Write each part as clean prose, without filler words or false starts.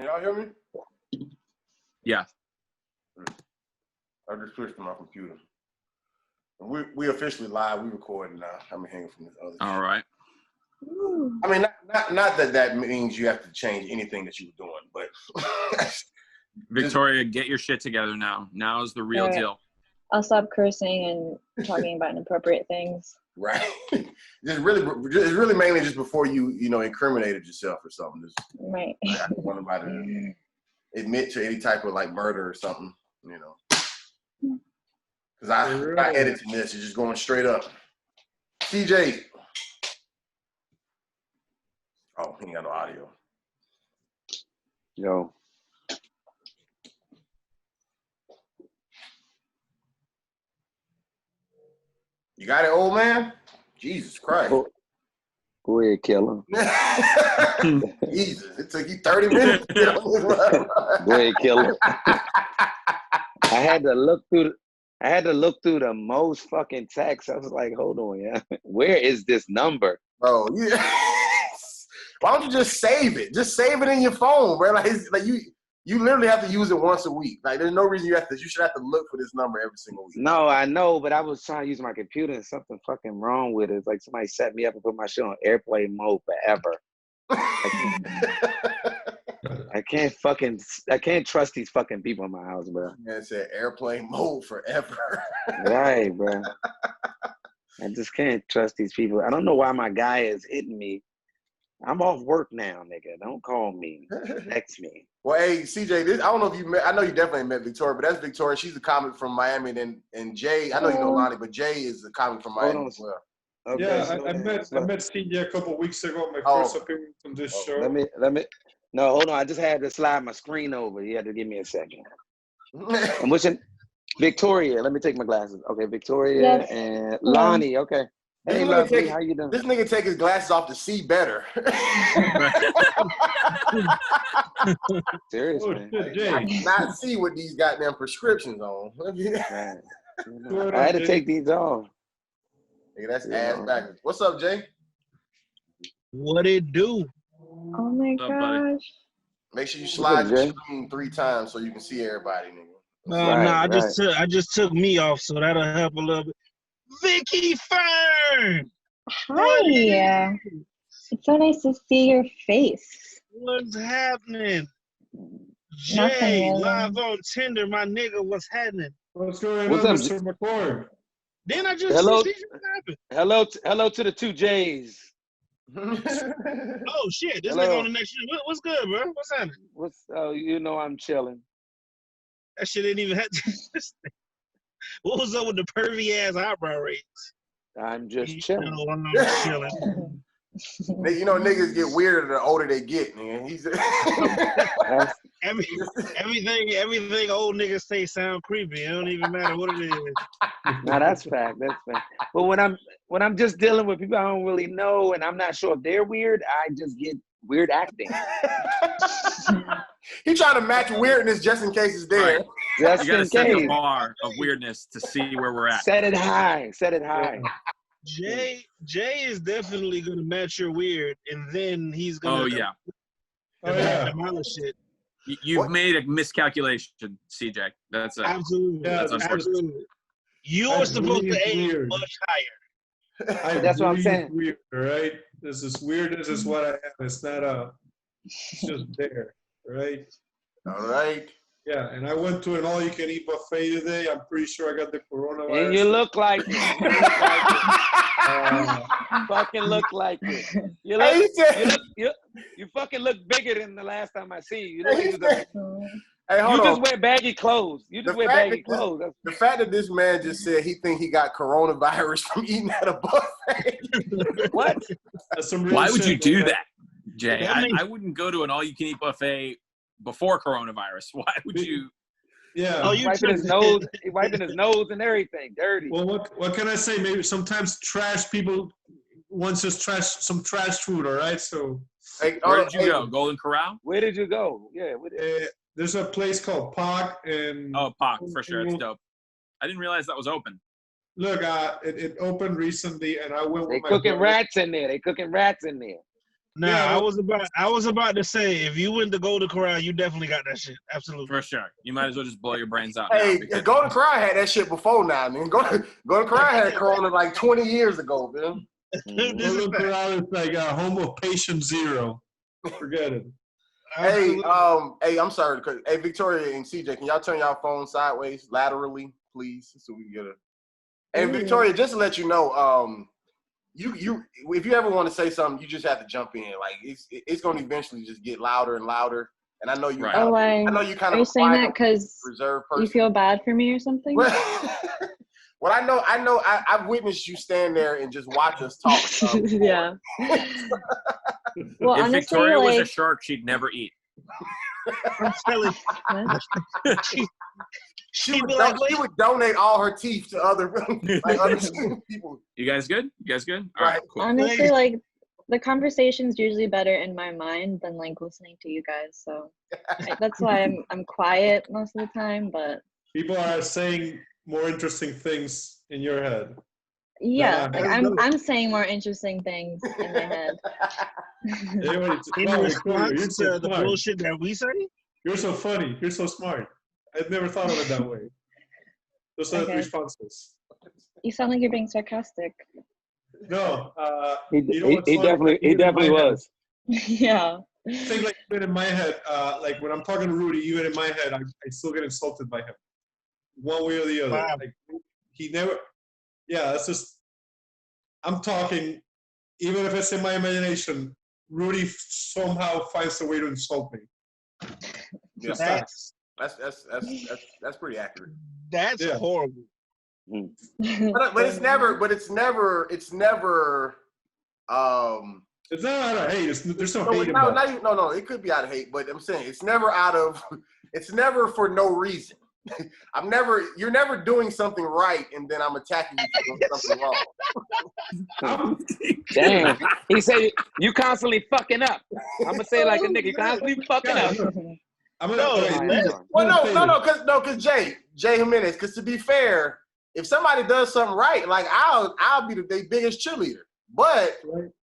Can y'all hear me? Yeah. I just switched to my computer. We officially live. We recording now. I'm hanging from this other. All right. I mean, not that means you have to change anything that you were doing, but Victoria, get your shit together now. Now is the real deal. I'll stop cursing and talking about inappropriate things. Right. It's really mainly just before you incriminated yourself or something. Just, right. I don't want anybody to admit to any type of like murder or something, Because I editing this, it's just going straight up. CJ. Oh, he ain't got no audio. Yo. You got it, old man? Jesus Christ. Go ahead, kill him. Jesus, it took you 30 minutes to get on this run. Go ahead, kill him. I had to look through the most fucking texts. I was like, hold on, yeah. Where is this number? Bro, why don't you just save it? Just save it in your phone, bro. Like you literally have to use it once a week. Like there's no reason you should have to look for this number every single week. No, I know, but I was trying to use my computer and something fucking wrong with it. It's like somebody set me up and put my shit on airplane mode forever. I can't trust these fucking people in my house, bro. Man said airplane mode forever. Right, bro. I just can't trust these people. I don't know why my guy is hitting me. I'm off work now, nigga. Don't call me. Text me. Well, hey, CJ, I don't know if you met. I know you definitely met Victoria, but that's Victoria. She's a comic from Miami, and Jay. I know you know Lonnie, but Jay is a comic from Miami as well. Okay, yeah, so I met CJ a couple of weeks ago. My first appearance on this show. Let me. No, hold on. I just had to slide my screen over. You had to give me a second. I'm wishing Victoria. Let me take my glasses. Okay, Victoria and Lonnie. Okay. Hey, lovely. How you doing? This nigga take his glasses off to see better. Seriously. I cannot see with these goddamn prescriptions on. I had to take these off. Nigga, that's ass backwards. What's up, Jay? What it do? Oh my gosh. Make sure you slide the screen 3 times so you can see everybody, nigga. I just took me off, so that'll help a little bit. Vicky Fern! Hi. It's so nice to see your face. What's happening? Nothing Jay, live on Tinder, my nigga, what's happening? What's going on, Mr. McCord? Then I just see what happened. Hello to the 2 J's. Oh shit, this nigga on the next shit. What's good, bro? What's happening? I'm chilling. That shit didn't even have to. What was up with the pervy ass eyebrow rates? I'm just chilling. I'm chilling. Niggas get weirder the older they get, man. Everything old niggas say sound creepy. It don't even matter what it is. No, that's fact. That's fact. But when I'm just dealing with people I don't really know and I'm not sure if they're weird, I just get weird acting. He trying to match weirdness just in case it's there. Right. Just you gotta in set case. the bar of weirdness to see where we're at. Set it high. Jay is definitely gonna match your weird, and then he's gonna demolish it. You've made a miscalculation, CJ. That's it. Absolutely. That's unfortunate. You were supposed to aim much higher. That's what I'm saying. Weird, right? This is weird. This is what I have. It's not it's just there, right? All right. Yeah, and I went to an all-you-can-eat buffet today. I'm pretty sure I got the coronavirus. And you look like it. You fucking look like it. You fucking look bigger than the last time I see you. You just wear baggy clothes. The fact that this man just said he think he got coronavirus from eating at a buffet. What? Why would you do that, Jay? I wouldn't go to an all-you-can-eat buffet before coronavirus. Why would you? Yeah. He's wiping his nose. He's wiping his nose and everything. Dirty. Well, what can I say? Maybe sometimes trash people wants just some trash food. All right. So. Where did you go? Golden Corral? Where did you go? Yeah. There's a place called Park and. Oh, Park for sure. It's dope. I didn't realize that was open. Look, it opened recently, and I went with my They cooking rats in there. Nah, yeah, I was about to say, if you went to Golden Corral, you definitely got that shit. Absolutely. For sure. You might as well just blow your brains out. Hey, Golden Corral had that shit before now, man. Golden Corral had Corona like 20 years ago, man. Golden Corral is like a home of patient zero. Forget it. Hey, I'm sorry. Hey, Victoria and CJ, can y'all turn y'all phone sideways, laterally, please, so we can get a. And Victoria, just to let you know, you if you ever want to say something, you just have to jump in. Like it's going to eventually just get louder and louder. And I know you. Right. I know you kind of. Are you saying that because you feel bad for me or something? Well, I've witnessed you stand there and just watch us talk. Yeah. Well, if honestly, Victoria was a shark, she'd never eat. I'm telling you. She would donate all her teeth to other people. You guys good? All right, cool. Honestly, like the conversation's usually better in my mind than like listening to you guys. So that's why I'm quiet most of the time. But people are saying more interesting things in your head. Yeah, like I'm saying more interesting things in my head. In response to the bullshit that we say? You're so funny. You're so smart. I'd never thought of it that way. Those are the responses. You sound like you're being sarcastic. No, he definitely was. Yeah. I think like even in my head, like when I'm talking to Rudy, even in my head, I still get insulted by him, one way or the other. Wow. Like he never. Yeah, that's just. I'm talking, even if it's in my imagination. Rudy somehow finds a way to insult me. Yeah, that's pretty accurate. That's horrible. But it's never. It's never. It's not out of hate. There's no hate about it. No. It could be out of hate, but I'm saying it's never out of. It's never for no reason. You're never doing something right, and then I'm attacking you for doing something wrong. Damn. He said you constantly fucking up. I'm gonna say it like a nigga, you constantly fucking up. Because Jay Jimenez. Because to be fair, if somebody does something right, like I'll be their biggest cheerleader. But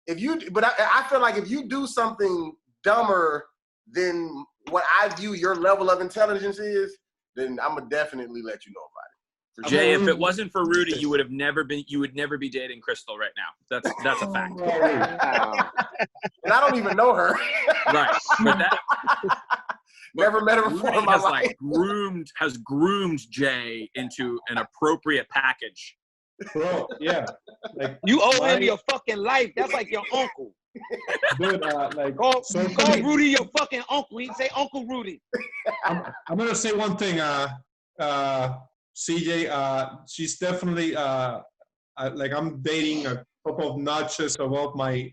I feel like if you do something dumber than what I view your level of intelligence is, then I'm gonna definitely let you know about it. Jay, if it wasn't for Rudy, you would never be dating Crystal right now. That's a fact. And I don't even know her. Right. But never met her before in my life. Has groomed Jay into an appropriate package. Bro, yeah. Like you owe him your fucking life. That's like your uncle. Dude, call Rudy your fucking uncle. He'd say Uncle Rudy. I'm gonna say one thing, CJ. She's definitely like I'm dating a couple of notches above my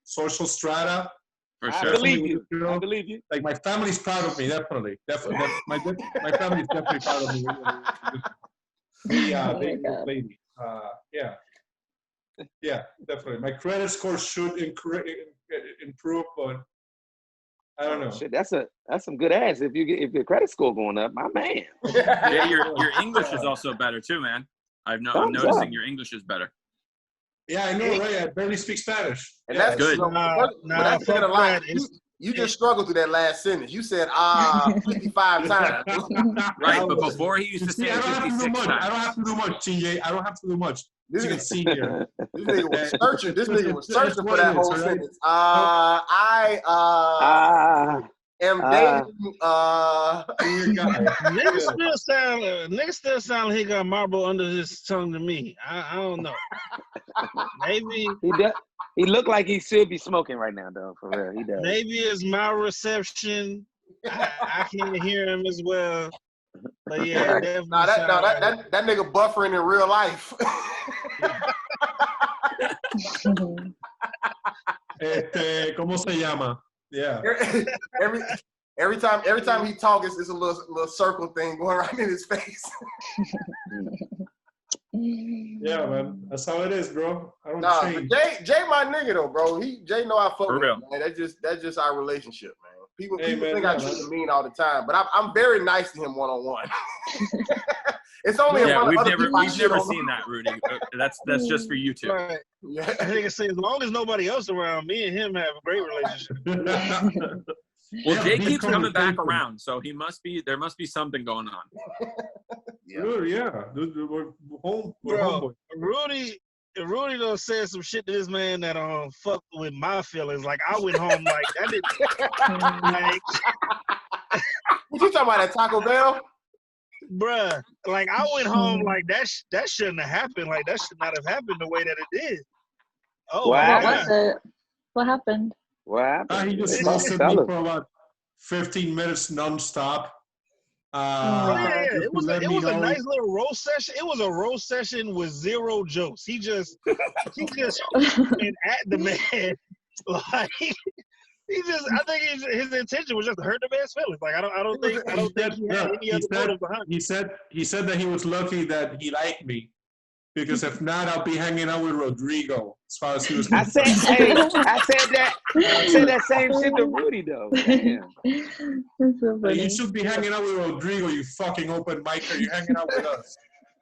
social strata. For sure. I believe you. I believe you. Like my family's proud of me. Definitely. My family's definitely proud of me. Dating this lady. Yeah, definitely. My credit score should improve, but I don't know. Shit, that's some good ass. If your credit score going up, my man. Yeah, your English is also better too, man. I'm noticing your English is better. Yeah, I know, right? I barely speak Spanish. And that's good. That's saying a lot. You just struggled through that last sentence. You said 55 times. Right, but before he used to say 56 times. I don't have to do much, TJ. I don't have to do much. This you can see here. This nigga was searching for that whole sentence. Am dating nigga still sound like he got marble under his tongue to me. I don't know. Maybe he looked like he should be smoking right now, though. For real, he does. Maybe it's my reception. I can't hear him as well. But yeah, definitely. That nigga buffering in real life. ¿Cómo se llama? Yeah. Every time he talks, it's a little circle thing going right in his face. Yeah, man. That's how it is, bro. I don't change. Jay my nigga though, bro. Jay know I fuck with him, man. That's just our relationship, man. People think I treat him mean all the time, but I'm very nice to him one-on-one. It's only in front of other people. We've never seen that, Rudy. That's just for you two. Right. Yeah. I think I say as long as nobody else around, me and him have a great relationship. Well, Jay keeps coming back around, so there must be something going on. Yeah. We're home. Bro, Rudy done said some shit to this man that fucked with my feelings. Like I went home like that didn't like. What you talking about at Taco Bell? Bruh, like I went home like that shouldn't have happened. Like that should not have happened the way that it did. Oh, what was it? What happened? What happened? He just roasted me for about 15 minutes nonstop. It was a nice little roast session. It was a roast session with zero jokes. He just went at the man like I think his intention was just to hurt the man's feelings. Like I don't think he had any other motive behind it. He said that he was lucky that he liked me. Because if not, I'll be hanging out with Rodrigo. As far as he was concerned. I said that same shit to Rudy though. That's so funny. You should be hanging out with Rodrigo, you fucking open micer. You're hanging out with us.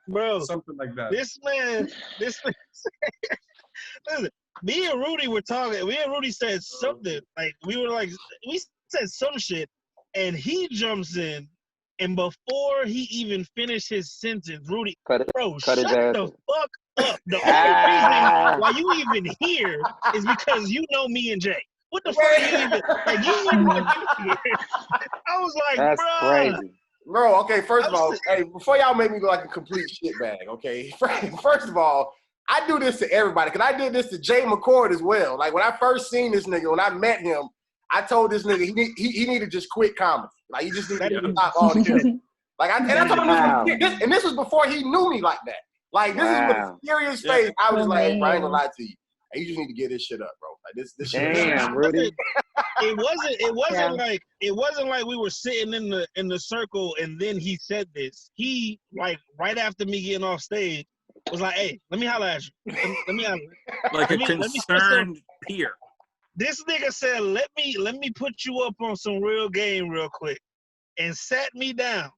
Bro. Something like that. This man listen, me and Rudy were talking. Me and Rudy said something. Like we said some shit, and he jumps in. And before he even finished his sentence, Rudy, shut the fuck up. The only reason why you even here is because you know me and Jay. What the fuck are you even, like, you wouldn't want to be here. I was like, that's crazy. Bro, okay, first of all, hey, before y'all make me look like a complete shitbag, okay? First of all, I do this to everybody, because I did this to Jay McCord as well. Like, when I first seen this nigga, when I met him, I told this nigga he needed to just quit comedy. Like, he just needed to stop all this shit. Like, I told him this was before he knew me like that. Like, this is with a serious face. I was like, hey, bro, I ain't gonna lie to you. Hey, you just need to get this shit up, bro. Like, this shit. Damn, Rudy. It wasn't like we were sitting in the circle and then he said this. He, like, right after me getting off stage, was like, hey, let me holler at you. Let me holler. Like a concerned peer. This nigga said, let me put you up on some real game real quick, and sat me down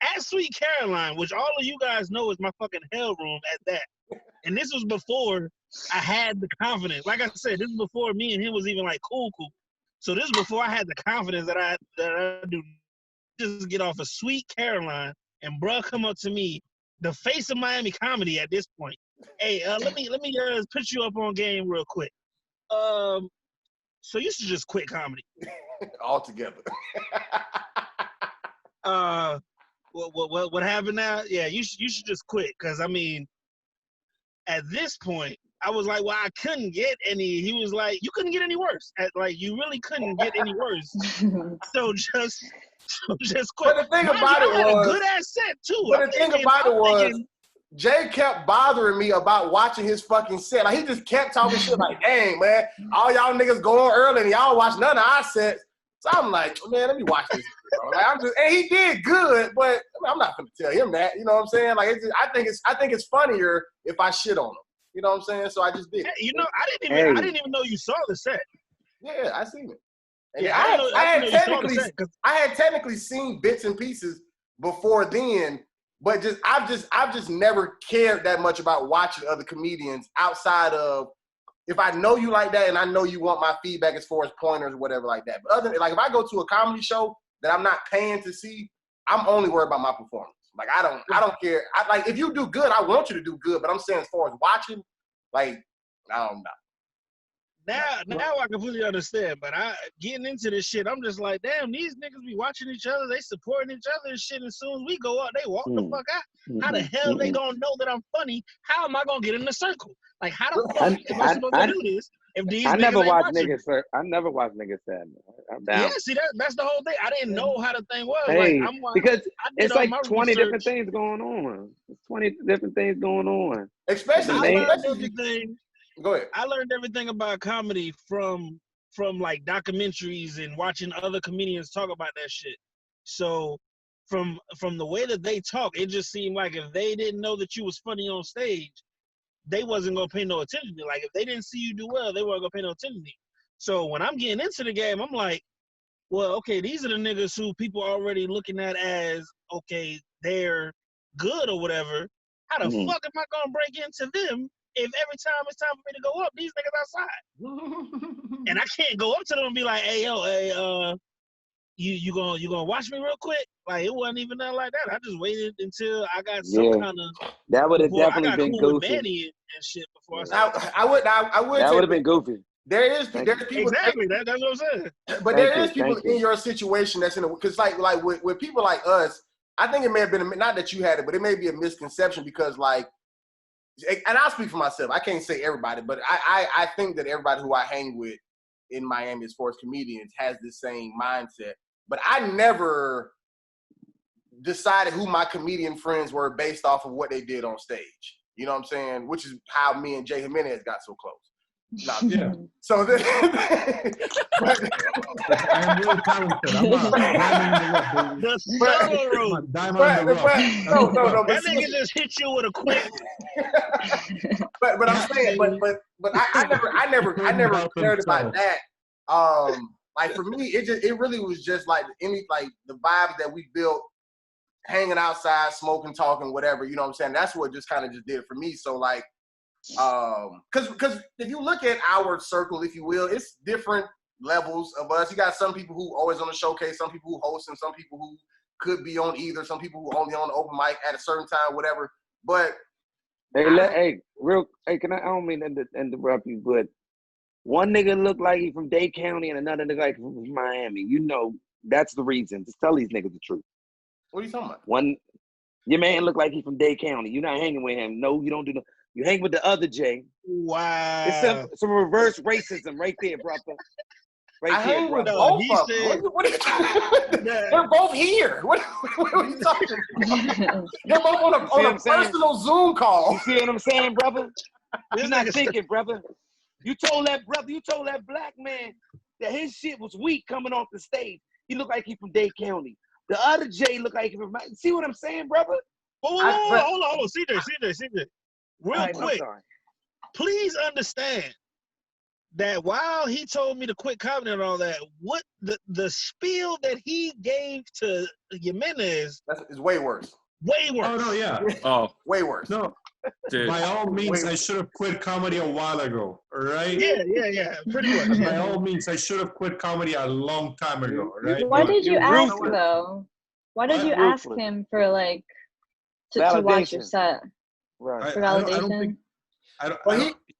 at Sweet Caroline, which all of you guys know is my fucking hell room at that. And this was before I had the confidence. Like I said, this is before me and him was even like cool. So this is before I had the confidence that I do. Just get off of Sweet Caroline, and bruh come up to me, the face of Miami comedy at this point. Hey, let me put you up on game real quick. So you should just quit comedy altogether. What happened now? Yeah, you should just quit, because I mean, at this point, I was like, well, I couldn't get any. He was like, you couldn't get any worse. Like, you really couldn't get any worse. so just quit. But the thing about it was a good ass set too. But the thing about it was, Jay kept bothering me about watching his fucking set. Like, he just kept talking shit like, dang, man, all y'all niggas going early and y'all watch none of our sets. So I'm like, man, let me watch this. Like, and he did good, but I'm not gonna tell him that. You know what I'm saying? Like, I think it's funnier if I shit on him. You know what I'm saying? So I just did. You know, I didn't even know you saw the set. Yeah, I seen it. And yeah, I had technically seen bits and pieces before then. But I've just never cared that much about watching other comedians outside of if I know you like that and I know you want my feedback as far as pointers or whatever like that. But other than, like, if I go to a comedy show that I'm not paying to see, I'm only worried about my performance. Like, I don't care. Like, if you do good, I want you to do good. But I'm saying as far as watching, like, I don't know. Now I completely understand, but getting into this shit, I'm just like, damn, these niggas be watching each other, they supporting each other and shit, and as soon as we go up, they walk the fuck out. How the hell they gonna know that I'm funny? How am I gonna get in the circle? Like, how the fuck am I supposed to do this if these I niggas never ain't watched watching? I never watched niggas sad. I'm down. Yeah, see, that's the whole thing. I didn't know how the thing was. Hey, like, because it's like 20 different things going on. It's 20 different things going on. Go ahead. I learned everything about comedy from like documentaries and watching other comedians talk about that shit. So from the way that they talk, it just seemed like if they didn't know that you was funny on stage, they wasn't gonna pay no attention to you. Like, if they didn't see you do well, they weren't gonna pay no attention to you. So when I'm getting into the game, I'm like, well, okay, these are the niggas who people are already looking at as, okay, they're good or whatever, how the fuck am I gonna break into them if every time it's time for me to go up, these niggas outside? And I can't go up to them and be like, hey, yo, hey, you gonna watch me real quick? Like, it wasn't even nothing like that. I just waited until I got some kind of. That would have definitely been cool goofy. With Manny and shit before I would. That would have been goofy. There's people exactly. That's what I'm saying. But there is people in your situation that's in because like with people like us, I think it may have been not that you had it, but it may be a misconception because like, and I'll speak for myself. I can't say everybody, but I think that everybody who I hang with in Miami as far as comedians has this same mindset. But I never decided who my comedian friends were based off of what they did on stage. You know what I'm saying? Which is how me and Jay Jiminez got so close. No, Yeah. So I'm really talented. I'm a diamond in the rough, baby. The subtle road. Diamond in the rough. No. That nigga just hit you with a quick. but I'm saying, but I never cared about that. Like for me, it really was just like the vibe that we built, hanging outside, smoking, talking, whatever. You know what I'm saying? That's what just kind of just did it for me. So like. Because if you look at our circle, if you will, it's different levels of us. You got some people who always on the showcase, some people who host, and some people who could be on either, some people who only on the open mic at a certain time, whatever. But can I don't mean to interrupt you, but one nigga look like he from Dade County and another nigga like from Miami. You know that's the reason. Just tell these niggas the truth. What are you talking about? Your man look like he from Dade County. You're not hanging with him. No, you don't do no. You hang with the other Jay. Wow. It's some reverse racism right there, brother. I hang with both of them. What are you talking about? They're both here. What are you talking about? They're both on a personal Zoom call. You see what I'm saying, brother? You're not thinking, brother. You told that black man that his shit was weak coming off the stage. He looked like he from Dade County. The other Jay looked like he from. See what I'm saying, brother? Hold on. CJ. Real quick, please understand that while he told me to quit commenting and all that, what the spiel that he gave to Jimenez is way worse. Way worse. Oh, no, yeah. Oh. Way worse. No. Dude. By all means, I should have quit comedy a while ago, all right? Yeah. Pretty much. By all means, I should have quit comedy a long time ago, all right? Why did you ask, though? Why did you ask him for, like, to watch your set? Right. For validation?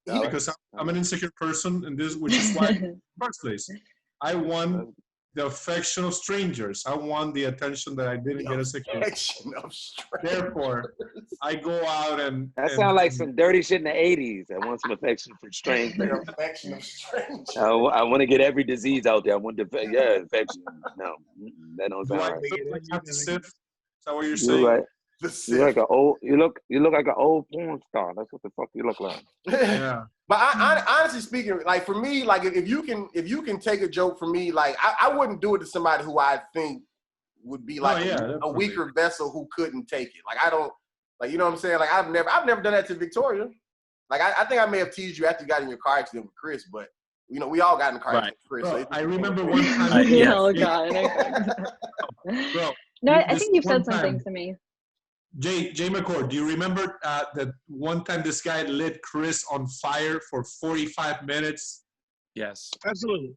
Because I'm an insecure person, and which is why, in the first place, I want the affection of strangers. I want the attention that I didn't get as a kid. Therefore, I go out and... That sounds like some dirty shit in the 80s. I want some affection from strangers. Affection of strangers. I want to get every disease out there. I want affection. No, that don't sound right. Is that what you're saying? Right. You look like an old porn star. That's what the fuck you look like. Yeah. But I honestly speaking, like for me, like if you can take a joke from me, like I wouldn't do it to somebody who I think would be like a weaker vessel who couldn't take it. Like I don't, like you know what I'm saying. Like I've never done that to Victoria. Like I think I may have teased you after you got in your car accident with Chris, but you know we all got in the car accident with Chris. Bro, so I remember one time. Oh God. Bro, no, I think you've said something to me. Jay McCord, do you remember that one time this guy lit Chris on fire for 45 minutes? Yes. Absolutely.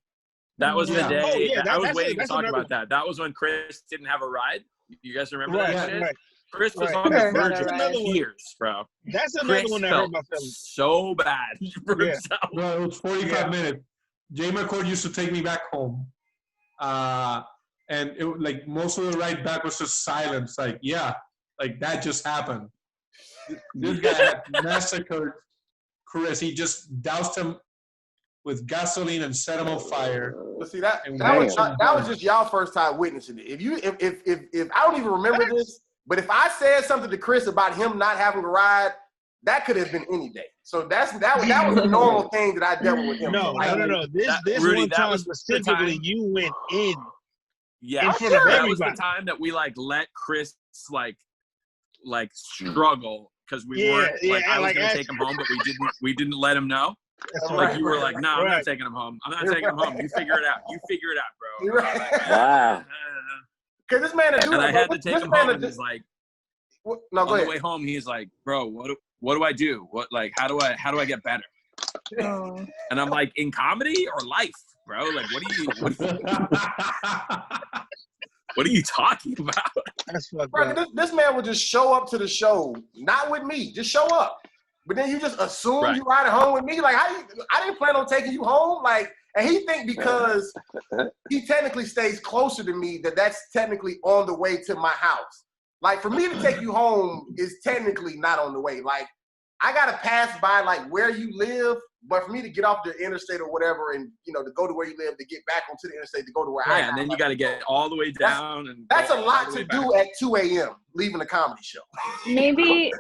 That was the day. Oh, yeah, I was waiting to talk about that. That was when Chris didn't have a ride. You guys remember that shit? Right. Chris was on the verge of tears, bro. That's another one that hurt my feelings. So bad for himself. Well, it was 45 minutes. Jay McCord used to take me back home. And it like most of the ride back was just silence. Like, like that just happened. This guy had massacred Chris. He just doused him with gasoline and set him on fire. But see that was just y'all first time witnessing it. If I don't even remember this, but if I said something to Chris about him not having a ride, that could have been any day. So that was a normal thing that I dealt with him. No. This Rudy, one time specifically, you went in. Yeah, that was the time that we like let Chris like struggle because we weren't I was gonna take him home, but we didn't let him know. You were like, no, I'm not taking him home. I'm not taking him home. You figure it out. Bro. Wow. Because this man, and I had to take him home, and he's like, No, go on ahead. the way home, he's like, bro, what do I do? How do I get better? Oh. And I'm like, in comedy or life, bro? Like, what are you talking about? That's fucked Bro, up. this man would just show up to the show, not with me, just show up. But then you just assume you riding home with me. Like, I didn't plan on taking you home. Like, and he think because he technically stays closer to me that's technically on the way to my house. Like, for me to take you home is technically not on the way. Like, I got to pass by, like, where you live. But for me to get off the interstate or whatever and, you know, to go to where you live, to get back onto the interstate, to go to where I am. And then you got to get all the way down. That's a lot to do at 2 a.m. leaving a comedy show. Maybe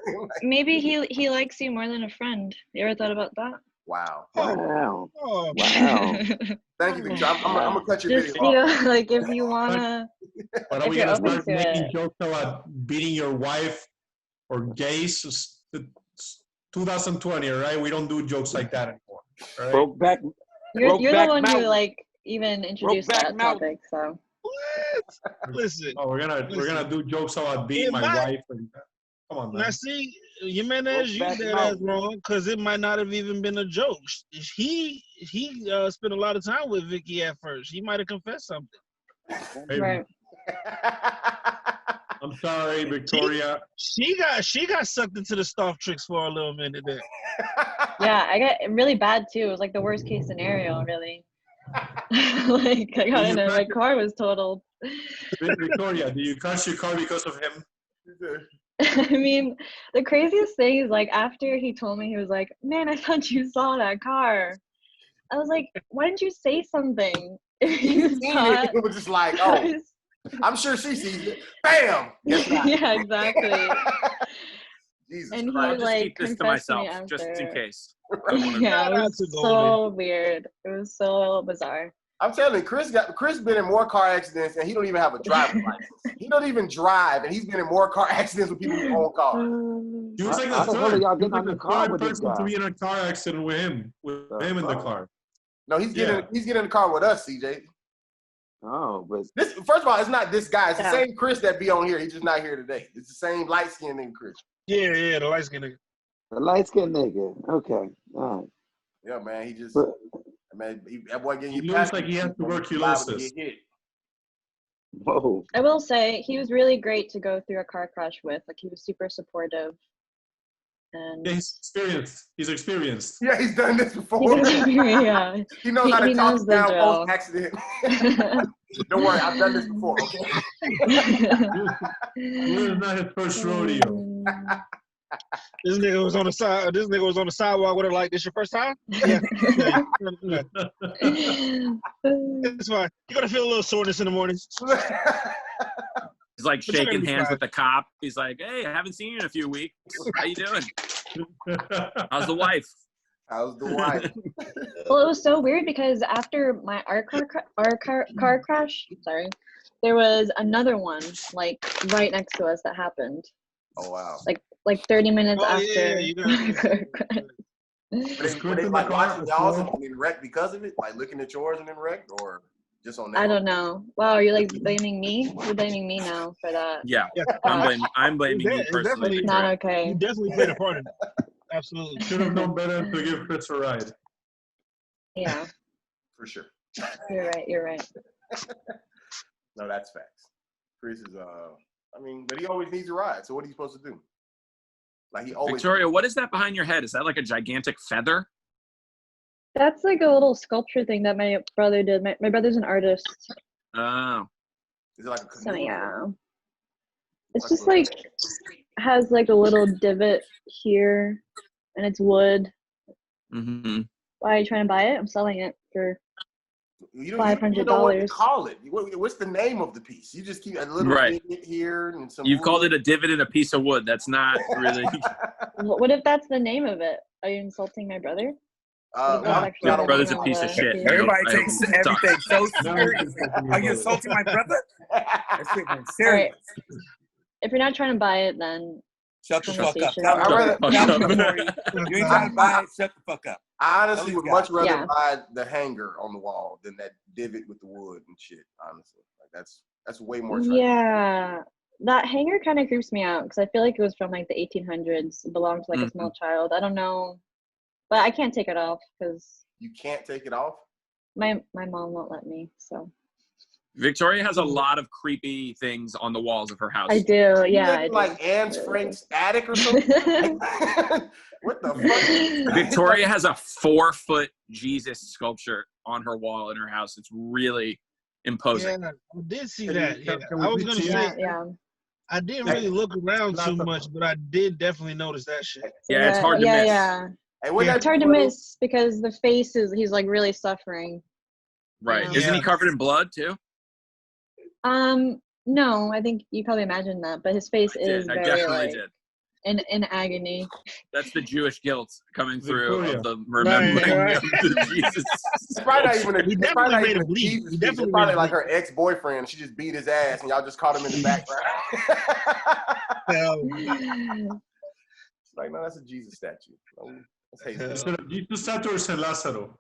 he likes you more than a friend. You ever thought about that? Wow. Wow. Oh, Wow. Thank you, Victoria. I'm going to cut your Just video off. feel like if you want to, But are we going to start making jokes about beating your wife or gays? 2020, all right? We don't do jokes like that anymore. All right? You're the one who like even introduced that topic, so. What? Listen. Oh, we're gonna do jokes about beating my wife. And, come on, man. Now see, Jimenez, you said that's wrong because it might not have even been a joke. He spent a lot of time with Vicky at first. He might have confessed something. Right. I'm sorry, Victoria. She got sucked into the stuff tricks for a little minute there. Yeah, I got really bad too. It was like the worst case scenario, really. Like I got in it, my car was totaled. Victoria, do you crash your car because of him? I mean, the craziest thing is like after he told me, he was like, "Man, I thought you saw that car." I was like, "Why didn't you say something?" It was just like, oh, I'm sure she sees it. Bam! Yeah, exactly. Jesus and Christ. he like keep this to myself, just in case. Yeah, it was so weird. It was so bizarre. I'm telling you, Chris been in more car accidents and he don't even have a driver's license. He don't even drive, and he's been in more car accidents with people who own cars. He was like the third person to be in a car accident with him in the car. No, he's getting in the car with us, CJ. Oh, but first of all, it's not this guy. It's the same Chris that be on here. He's just not here today. It's the same light-skinned nigga Chris. Yeah, the light-skinned nigga. The light-skinned nigga. Okay, all right. Yeah, man, he just, that boy getting you. He looks like he has tuberculosis. Whoa. I will say he was really great to go through a car crash with. Like he was super supportive. And yeah, he's experienced. Yeah, he's done this before. Yeah. He knows how to talk down post-accident. Don't worry, I've done this before, okay? This is not his first rodeo. This nigga was on the sidewalk with her like, this your first time? Yeah. It's fine. You're going to feel a little soreness in the mornings. He's like shaking hands with the cop. He's like, "Hey, I haven't seen you in a few weeks. How you doing? How's the wife?" How's the wife? Well, it was so weird because after our car crash, there was another one like right next to us that happened. Oh wow! Like 30 minutes after. Were they like watching y'all's and then wrecked because of it? Like looking at yours and then wrecked, or just on that? I don't know. Wow, you're like blaming me? You're blaming me now for that. Yeah, I'm blaming you personally. Not okay. You definitely played a part in it. Absolutely. Should have known better to give Chris a ride. Yeah. For sure. You're right. No, that's facts. Chris is but he always needs a ride. So what are you supposed to do? Like he always. Victoria, what is that behind your head? Is that like a gigantic feather? That's like a little sculpture thing that my brother did. My brother's an artist. Oh. Is it like a canoe? So yeah. It's just like has like a little divot here, and it's wood. Mm-hmm. Why are you trying to buy it? I'm selling it for $500. You know what to call it? What's the name of the piece? You just keep a little divot here and some. You've called it a divot in a piece of wood. That's not really. What if that's the name of it? Are you insulting my brother? Your brother's a piece of shit. Everybody takes everything so seriously. Are you insulting my brother? That's serious. Right. If you're not trying to buy it, then shut the fuck up. You ain't trying to buy it, shut the fuck up. I honestly would much rather buy the hanger on the wall than that divot with the wood and shit. Honestly, like that's way more. Yeah, That hanger kind of creeps me out because I feel like it was from like the 1800s. It belonged to like a small child. I don't know, but I can't take it off because you can't take it off. My mom won't let me. So Victoria has a lot of creepy things on the walls of her house. I do. Yeah, I do. Like Anne Frank's attic or something. What the fuck? Victoria has a 4-foot Jesus sculpture on her wall in her house. It's really imposing. Yeah, I did see that. Yeah. I was gonna say, I didn't really look around too much, but I did definitely notice that shit. Yeah, it's hard to miss. Yeah. It's hard to miss because the face he's like really suffering. Right. Isn't he covered in blood too? No, I think you probably imagined that, but his face is very definitely did. In agony. That's the Jewish guilt coming through of the remembering of the Jesus. It's probably not even He definitely probably like her ex-boyfriend. She just beat his ass, and y'all just caught him in the background. It's like, no, that's a Jesus statue. Jesus statue or San Lázaro?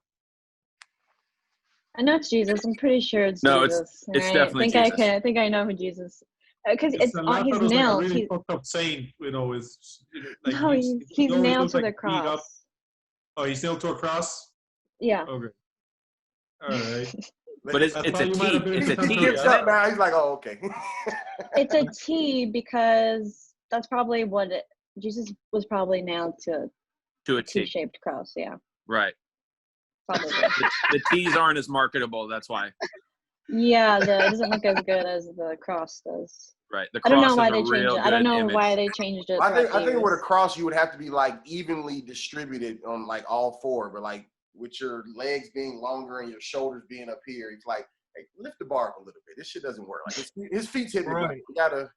I know it's Jesus. I'm pretty sure it's Jesus. It's definitely Jesus. I think I know who Jesus. Because it's on his nails. Like a really fucked up saint, you know. Like no, he's nailed to the cross. Oh, he's nailed to a cross. Yeah. Okay. All right. But it's a T. It's a T. He's like, oh, okay. It's a T because that's probably what Jesus was probably nailed to a T-shaped cross. Yeah. Right. Probably. The T's aren't as marketable. That's why. Yeah, it doesn't look as good as the cross does. Right. The cross I don't know why they changed it. I don't know why they changed it. I think with a cross you would have to be like evenly distributed on like all four, but like with your legs being longer and your shoulders being up here, it's like, hey, lift the bar up a little bit. This shit doesn't work. Like his feet's hitting the ground. You gotta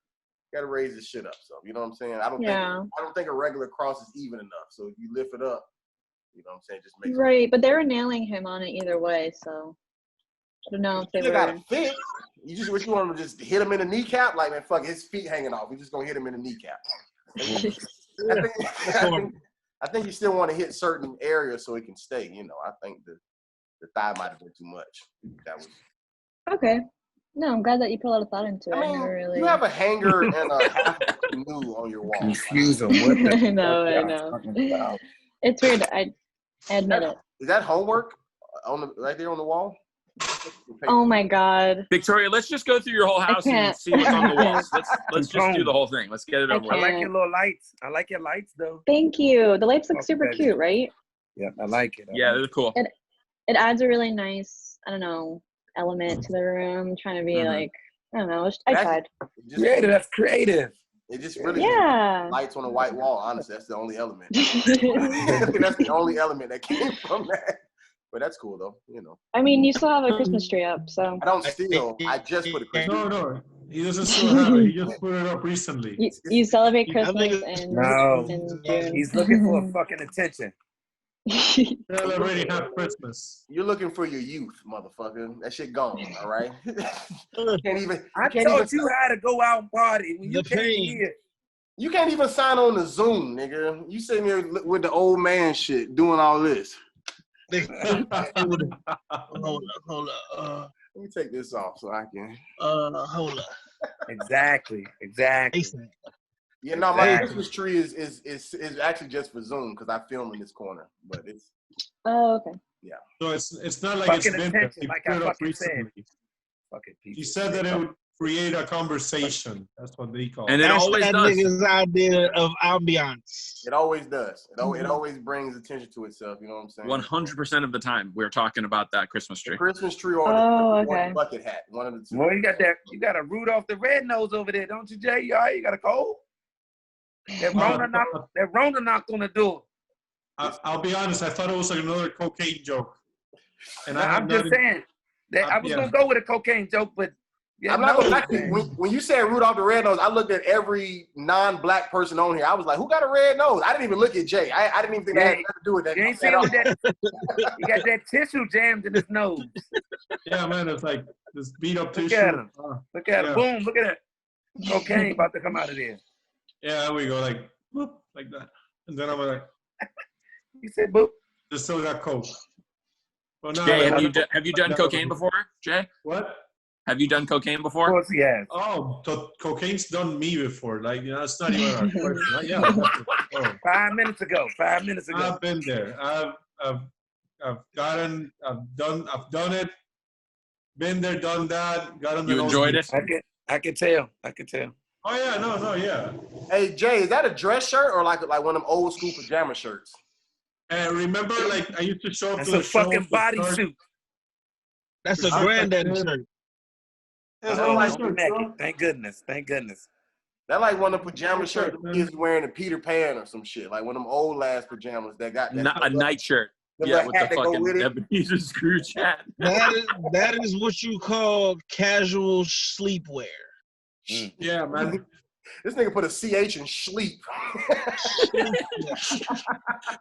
raise this shit up. So you know what I'm saying? I don't think a regular cross is even enough. So if you lift it up, you know what I'm saying, just makes right. But they were nailing him on it either way, so I don't know if they were. Gotta fit. You want to just hit him in the kneecap? Like, man, fuck, his feet hanging off. We just gonna hit him in the kneecap. I think you still want to hit certain areas so it can stay. You know, I think the thigh might have been too much. That was okay. No, I'm glad that you put a lot of thought into it. I mean, you have a hanger and a half canoe on your wall. Confuse them. What the I know. It's weird. I admit it. Is that homework right there on the wall? Oh my God. Victoria, let's just go through your whole house and see what's on the walls. Let's just do the whole thing. Let's get it over. I like your little lights. I like your lights though. Thank you. The lights look super cute, right? Yeah, I like it. Yeah, they're cool. It adds a really nice, I don't know, element to the room. I'm trying to be like, I don't know. I tried. Creative. That's creative. It just really lights on a white wall. Honestly, that's the only element. That's the only element that came from that. But that's cool though, you know. I mean, you still have a Christmas tree up, so. I don't steal. I just put a Christmas tree. No, he doesn't still have it. He just put it up recently. You celebrate Christmas in June. He's looking for fucking attention. They already have Christmas. You're looking for your youth, motherfucker. That shit gone, all right? I told you how to go out and party when you came here. You can't even sign on the Zoom, nigga. You sitting here with the old man shit, doing all this. Hold up. Let me take this off so I can. Hold up. Exactly. Yeah, no, my Christmas tree is actually just for Zoom because I film in this corner, but it's. Oh, okay. Yeah. So it's not like it's been like I fucking said. He said that it would create a conversation. That's what they call it. And it always that does. Nigga's idea of ambiance. It always does. It always brings attention to itself. You know what I'm saying? 100% of the time, we're talking about that Christmas tree. The Christmas tree or the bucket hat. One of the two. Well, you got a Rudolph the Red-Nosed over there, don't you, Jay? You all right? You got a cold? That Rona knocked on the door. I'll be honest. I thought it was like another cocaine joke. And I'm just saying that I was gonna go with a cocaine joke, but I'm not gonna lie to you. When you said Rudolph the Red-Nosed, I looked at every non-black person on here. I was like, who got a red nose? I didn't even look at Jay. I didn't even think that had nothing to do with that. You ain't seen that? He got that tissue jammed in his nose. Yeah, man, it's like this beat up tissue. Look at him. Boom, look at that. Cocaine about to come out of there. Yeah, there we go, like, whoop, like that. And then I'm like, he said, boop. Just still got coke. Well, no, Jay, have you done cocaine before, Jay? What? Have you done cocaine Of before? course he has. Oh, cocaine's done me before. Like, it's not even a question. Yeah, definitely. Oh. 5 minutes ago. I've been there. I've done it. Been there, done that. Got on the You enjoyed it? I can tell. Oh yeah, no, yeah. Hey Jay, is that a dress shirt or like one of them old school pajama shirts? And remember, like I used to show up That's to a the show. fucking bodysuit. That's a granddaddy shirt. Thank goodness. That like one of the pajama shirts kids wearing in Peter Pan or some shit. Like one of them old ass pajamas that got that A nightshirt. Yeah, with the fucking Ebenezer Scrooge hat. That is what you call casual sleepwear. Yeah, man. This nigga put a CH in sleep.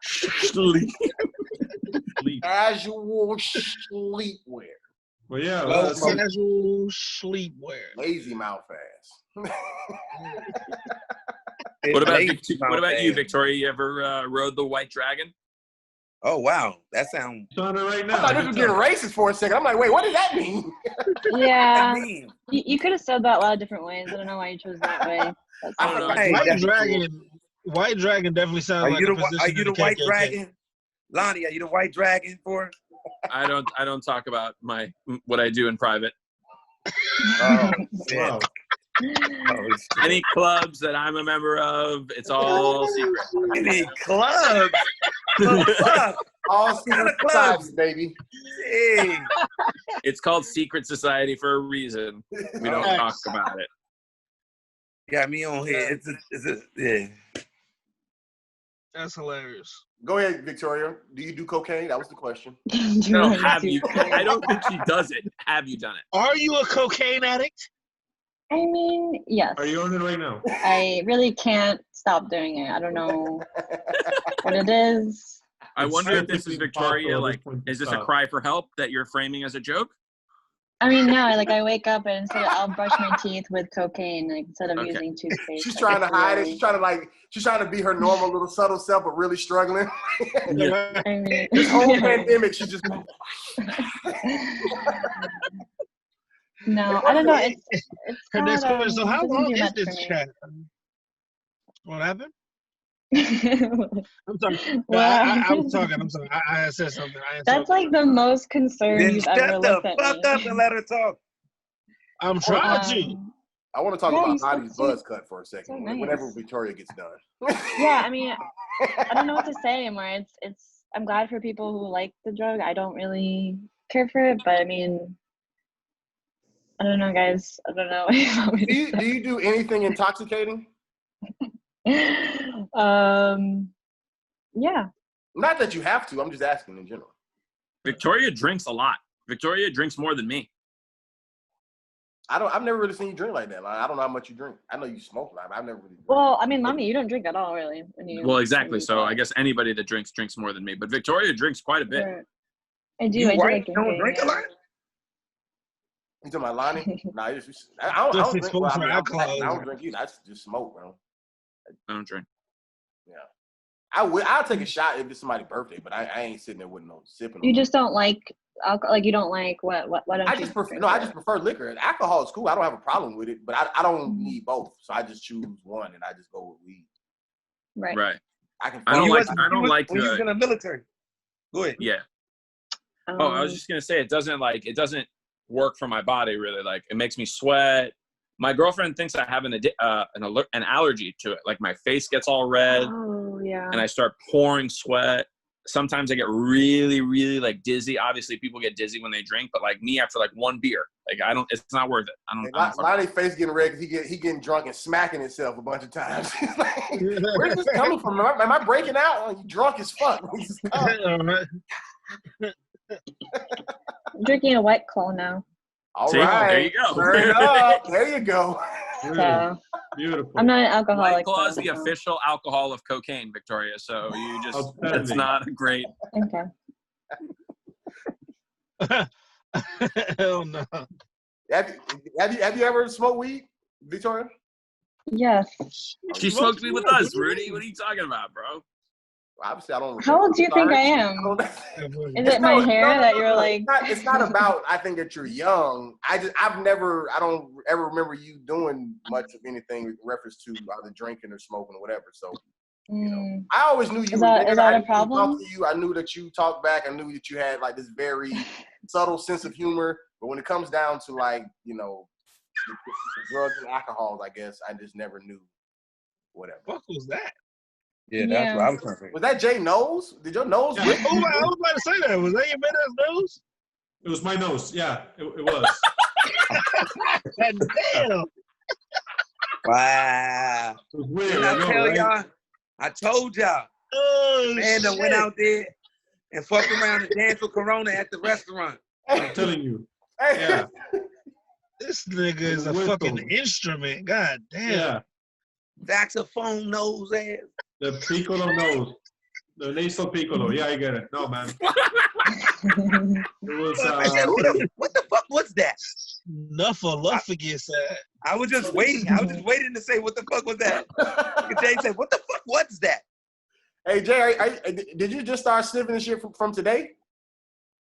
Sleep. Casual sleepwear. Well, yeah. Casual sleepwear. Lazy mouth ass. What about you, Victoria? You ever rode the White Dragon? Oh wow, that sounds. Right now. I thought this was getting racist for a second. I'm like, wait, what does that mean? Yeah, you could have said that a lot of different ways. I don't know why you chose that way. White Dragon definitely sounds like a position. Are you the White Dragon? Lonnie, are you the White Dragon for? I don't talk about what I do in private. Oh, yeah. Any clubs that I'm a member of, it's all secret. Any clubs? All secret clubs, baby. Hey. It's called Secret Society for a reason. We don't talk about it. Got me on here. Yeah. That's hilarious. Go ahead, Victoria. Do you do cocaine? That was the question. No, have you? I don't think she does it. Have you done it? Are you a cocaine addict? I mean, yes. Are you on it right now? I really can't stop doing it. I don't know what it is. I wonder if this is Victoria, like, is this a cry for help that you're framing as a joke? I mean, no, like I wake up and instead I'll brush my teeth with cocaine, like, instead of using toothpaste. She's trying to hide it. She's trying to be her normal little subtle self, but really struggling. Yeah. I mean, This whole pandemic, she just. No, I don't know. It's Her next question. So how long is this chat? What happened? I'm sorry. Wow. I was talking. I'm sorry. I said something. That's like the most concerned Then you've shut ever the looked at fuck me. up and let her talk. I'm trying to. I want to talk about Nadi's so buzz cut for a second. so nice. Whenever Victoria gets done. Yeah, I mean, I don't know what to say anymore. It's. I'm glad for people who like the drug. I don't really care for it, but I mean, I don't know, guys. I don't know. Do you do anything intoxicating? Yeah. Not that you have to. I'm just asking in general. Victoria drinks a lot. Victoria drinks more than me. I've never really seen you drink like that. Like, I don't know how much you drink. I know you smoke a lot, but I've never really. Well, I mean, Mommy, you don't drink at all, really. Well, exactly. So I guess anybody that drinks more than me. But Victoria drinks quite a bit. Right. I do. You I do white, like drinking. don't drink a lot? You talking about Lonnie? Nah, I don't drink. Well, I don't drink either. I just smoke, bro. I don't drink. Yeah. I'll take a shot if it's somebody's birthday, but I ain't sitting there with no sipping. You just don't like alcohol? Like, you don't like what don't I you just prefer drink? no. I just prefer liquor. Alcohol is cool. I don't have a problem with it, but I don't need both. So I just choose one, and I just go with weed. Right. Right. I don't like when you was in the military. Go ahead. Yeah. I was just gonna say it doesn't work for my body really. Like, it makes me sweat. My girlfriend thinks I have an allergy to it. Like, my face gets all red. Oh yeah. And I start pouring sweat. Sometimes I get really, really like dizzy. Obviously, people get dizzy when they drink, but like me, after like one beer, like it's not worth it. Lonnie's face getting red because he getting drunk and smacking himself a bunch of times. Like, where's this coming from? Am I breaking out? Oh, you drunk as fuck. I'm drinking a White Claw now. All See, right. there you go. Turn it up. There you go. So Beautiful. I'm not an alcoholic. White Claw is so. the official alcohol of cocaine, Victoria. So it's not a great. Okay. Hell no. Have you ever smoked weed, Victoria? Yes. She smoked weed with us, Rudy. What are you talking about, bro? Obviously, I don't. How old do you think I am? Is it my hair that you're like? It's not about. I think that you're young. I don't ever remember you doing much of anything with reference to either drinking or smoking or whatever. So, you know, I always knew you. Is that a problem? I knew that you talked back. I knew that you had like this very subtle sense of humor. But when it comes down to like, you know, the drugs and alcohols, I guess I just never knew. Whatever. What was that? Yeah, that's what I was trying to. Was that Jay nose? Did your nose? Yeah. I was about to say that. Was that your badass nose? It was my nose. Yeah, it was. Damn. Wow. It was weird. Did I tell y'all? I told y'all. Oh, man that went out there and fucked around and danced with Corona at the restaurant. I'm telling you. Yeah. This nigga is a fucking instrument. God damn. Yeah. Saxophone nose ass. The piccolo nose. The nasal piccolo. Yeah, I get it. No, man. It was, I said, what the fuck was that? Nuffaluffagus. I was just waiting. I was just waiting to say, what the fuck was that? Jay said, what the fuck was that? Hey, Jay, did you just start sniffing the shit from today?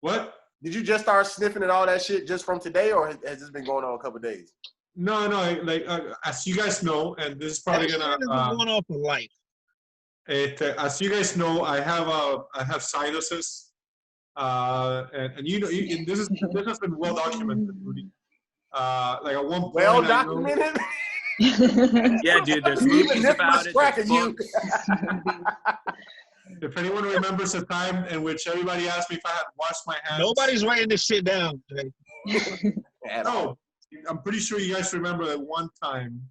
What? Did you just start sniffing at all that shit just from today, or has this been going on a couple of days? No. Like as you guys know, and this is probably gonna going on for life. As you guys know, I have sinuses, and you know, this has been well documented, Rudy. Like at one point, well documented. Yeah, dude. There's movies about it. If anyone remembers a time in which everybody asked me if I had washed my hands. Nobody's writing this shit down, Jay. No, I'm pretty sure you guys remember that one time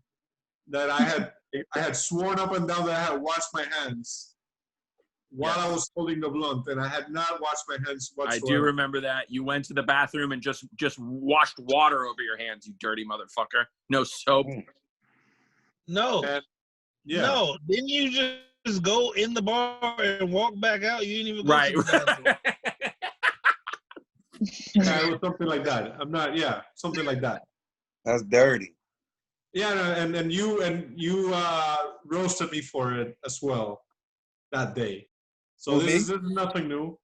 that I had sworn up and down that I had washed my hands while I was holding the blunt, and I had not washed my hands whatsoever. I do remember that. You went to the bathroom and just washed water over your hands, you dirty motherfucker. No soap. No. Yeah. No. Didn't you just go in the bar and walk back out? You didn't even go to the bathroom. Yeah, it was something like that. Something like that. That's dirty. Yeah, and you roasted me for it as well that day. So this is nothing new.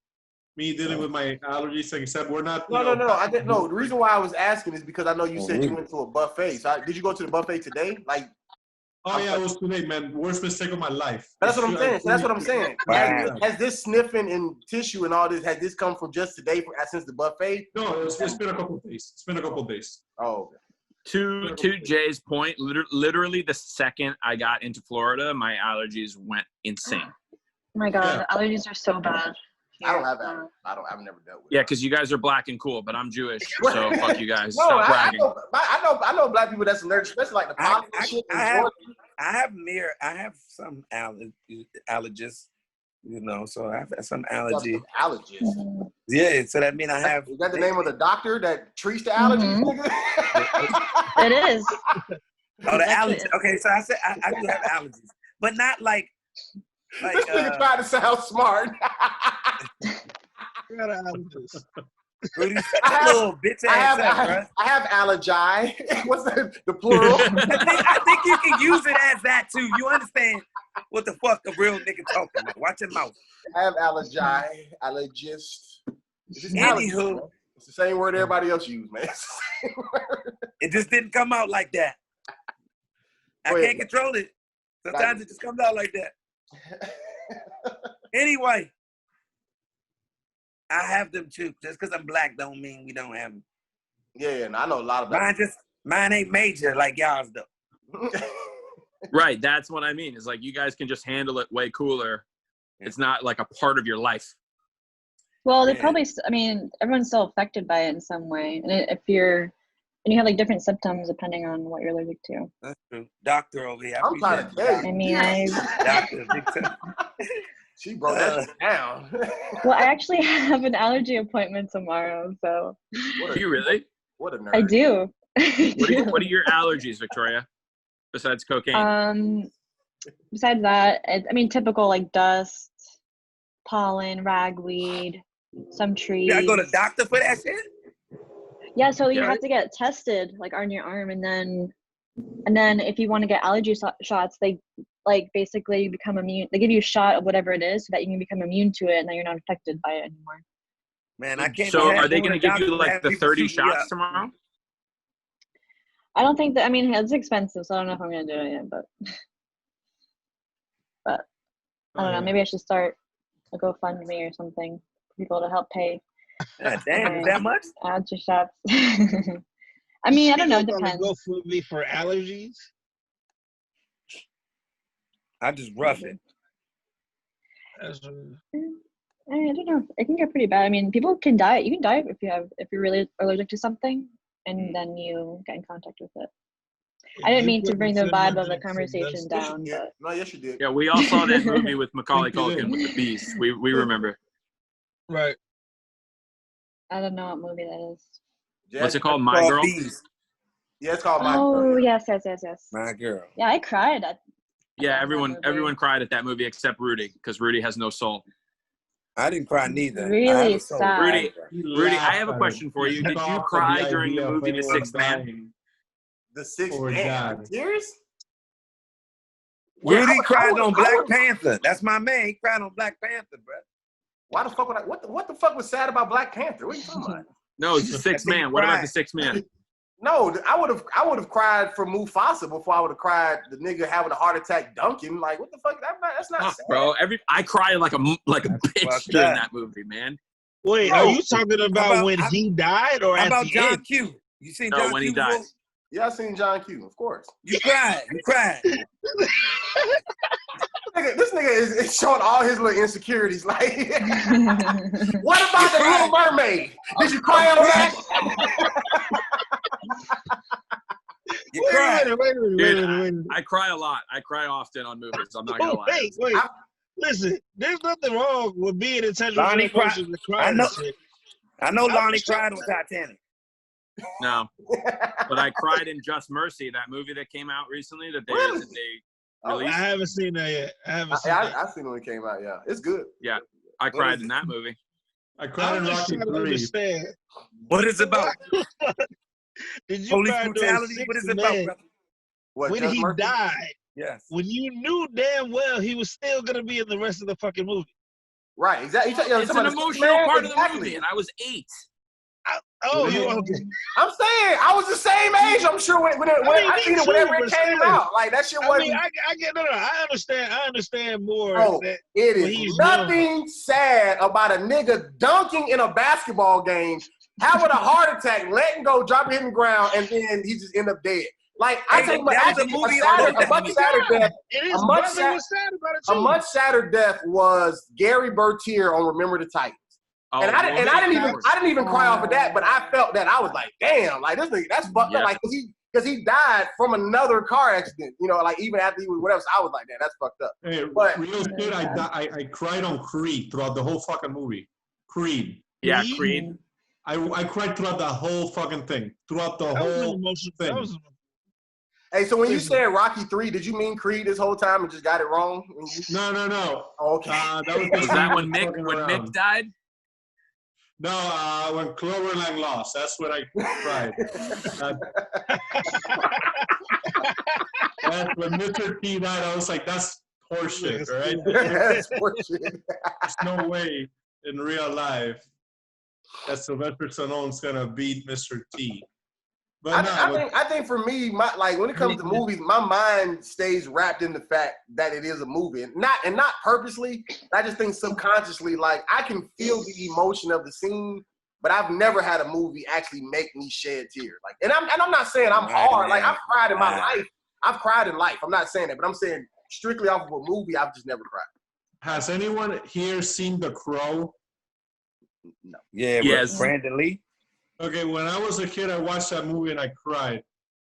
Me dealing with my allergies, except we're not. No. I didn't know. The reason why I was asking is because I know you said you went to a buffet. So did you go to the buffet today? Like. Oh yeah, it was today, man. Worst mistake of my life. That's what I'm saying. Wow. Has this sniffing and tissue and all this, has this come from just today, since the buffet? No, it's been a couple of days. Oh, okay. To Jay's point, literally the second I got into Florida, my allergies went insane. Oh my God, allergies are so bad. I don't have allergies. I've never dealt with it. Yeah, because you guys are black and cool, but I'm Jewish, so fuck you guys. No, Stop bragging. I know black people that's allergic, especially like the pollen shit. I have some allergies, you know, so I have some allergy. Allergies. Yeah, so that means I have. Is that the name of the doctor that treats the allergies? Mm-hmm. It is. Oh, the allergies. Okay, so I said I do have allergies, but not like. This nigga trying to sound smart. Rudy, little bitch ass I have allergi. What's the plural? I think you can use it as that too. You understand what the fuck a real nigga talking about? Watch your mouth. I have allergist. Anywho, it's the same word everybody else use, man. It just didn't come out like that. I can't control it. Sometimes it just comes out like that. Anyway, I have them too. Just because I'm black don't mean we don't have them. Yeah, I know a lot about mine ain't major like y'all's though. Right, that's what I mean. It's like you guys can just handle it way cooler. It's not like a part of your life. Well, they probably, I mean, everyone's still affected by it in some way. And you have like different symptoms depending on what you're allergic to. That's true. Doctor over here. I'm trying to tell you. I mean, Doctor, she broke that down. Well, I actually have an allergy appointment tomorrow, so. Do you really? What a nerd. I do. What are your allergies, Victoria? Besides cocaine? Besides that, I mean, typical like dust, pollen, ragweed, some trees. You gotta go to the doctor for that shit? Yeah, so you have to get tested like on your arm, and then if you want to get allergy shots, they like basically you become immune. They give you a shot of whatever it is so that you can become immune to it, and then you're not affected by it anymore. Man, I can't. So are they going to give you like the 30 shots tomorrow? I don't think that. I mean, it's expensive, so I don't know if I'm going to do it yet. But I don't know. Maybe I should start a GoFundMe or something for people to help pay. Damn, is that much? Add your shots. I mean, I don't know. It depends. GoFundMe for allergies. I just rough it. I don't know. It can get pretty bad. I mean, people can die. You can die if you're really allergic to something, and then you get in contact with it. I didn't mean to bring the vibe of the conversation down, but no, yes, you did. Yeah, we all saw that movie with Macaulay Culkin with the bees. We remember. Right. I don't know what movie that is. What's it called? My Girl. Bees. Yeah, it's called My Girl. Girl. Oh yes. My Girl. Yeah, I cried. Yeah, everyone cried at that movie except Rudy because Rudy has no soul. I didn't cry neither. Really sad. Rudy, I have a question for you. Did you cry during the movie The Sixth Man? The Sixth Man? Tears? Rudy cried on Black Panther. That's my man. He cried on Black Panther, bro. Why the fuck would I? What the fuck was sad about Black Panther? What are you talking about? No, it's The Sixth Man. What about The Sixth Man? No, I would have cried for Mufasa before I would have cried the nigga having a heart attack dunking. Like, what the fuck? That's not sad. Bro, I cry like a bitch during that movie, man. Wait, are you talking about when he died or how at about the John end? Q? You seen John Q when he before? died. Yeah, I seen John Q, of course. You cried. This nigga is showing all his little insecurities. Like, what about the Little Mermaid? Did you cry on that? You cried. Wait a minute. I cry a lot. I cry often on movies. I'm not gonna lie. Wait. Listen, there's nothing wrong with being intentional. Lonnie cried. I know Lonnie cried on Titanic. No, but I cried in Just Mercy, that movie that came out recently that they released. I haven't seen that yet. I've seen it when it came out. Yeah, it's good. Yeah, I cried in that movie. I cried in Rocky 3. What is it about? Did you Police cry brutality? What is it about, brother? What, when he died? Yes. When you knew damn well he was still gonna be in the rest of the fucking movie. Right. Exactly. It's an emotional part of the movie, and I was 8. You okay? I'm saying I was the same age. I'm sure when I seen it whenever it came out. Like that shit wasn't. I get no. I understand more. Bro, it is nothing sad about a nigga dunking in a basketball game, having a heart attack, letting go, dropping him the ground, and then he just end up dead. Like I think a much sadder death was Gary Bertier on Remember the Titans. And I didn't even cry off of that, but I felt that I was like, damn, like this nigga, that's fucked up, like because he died from another car accident, you know, like even after he was whatever. So I was like, damn, that's fucked up. Hey, but real shit, I cried on Creed throughout the whole fucking movie. Creed. Yeah, Creed. I cried throughout the whole fucking thing, throughout the whole thing. Hey, so when you said Rocky 3, did you mean Creed this whole time and just got it wrong? No. Okay. Was that when Mick died? No, when Clover Lang lost, that's when I cried. That's when Mr. T died. I was like, that's horseshit, right? That's horseshit. There's no way in real life that Sylvester Stallone's gonna beat Mr. T. But I think for me, when it comes to movies, my mind stays wrapped in the fact that it is a movie, and not purposely. I just think subconsciously, like I can feel the emotion of the scene, but I've never had a movie actually make me shed tears. Like, and I'm not saying I'm hard. Like I've cried in my life. I've cried in life. I'm not saying that, but I'm saying strictly off of a movie, I've just never cried. Has anyone here seen The Crow? No. Yeah. Yes. Brandon Lee. Okay, when I was a kid, I watched that movie and I cried.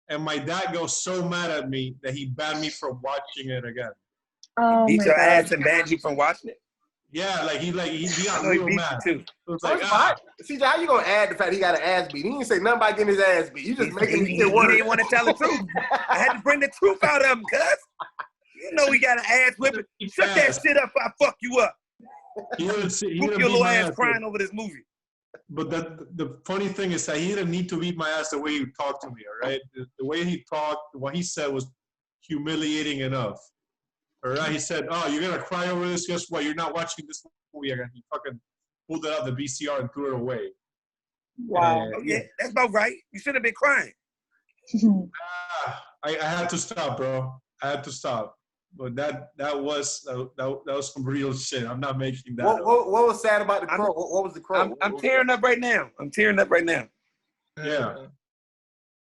And my dad got so mad at me that he banned me from watching it again. Oh, beat your ass and banned you from watching it? Yeah, he got real mad. Too. So it's like, CJ, how you gonna add the fact he got an ass beat? He didn't say nothing about getting his ass beat. You just making me get worse. He didn't want to tell the truth. I had to bring the truth out of him, cuz. You know he got an ass whipping. Shut that shit up before I fuck you up. Whoop your little ass crying over this movie. But the funny thing is that he didn't need to beat my ass the way he talked to me, all right? The way he talked, what he said was humiliating enough. All right, he said, "Oh, you're gonna cry over this? Guess what? You're not watching this movie again." He fucking pulled it out the VCR and threw it away. Wow. Yeah, that's about right. You should have been crying. I had to stop, bro. I had to stop. But that was some real shit. I'm not making that. What was sad about the Crow? What was the Crow? I'm tearing up right now. Yeah.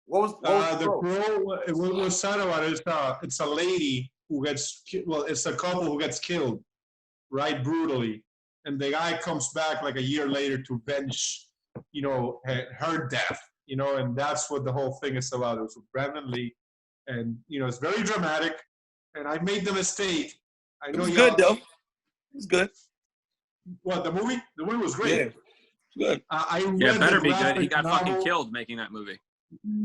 What was the Crow? What was sad about it is it's a lady who gets it's a couple who gets killed, right, brutally, and the guy comes back like a year later to avenge, her death, and that's what the whole thing is about. It was with Brandon Lee, and it's very dramatic. And I made the mistake. I know it was good though. It was good. What, the movie? The movie was great. Yeah, good. I read better be good. graphic He got novel. fucking killed making that movie.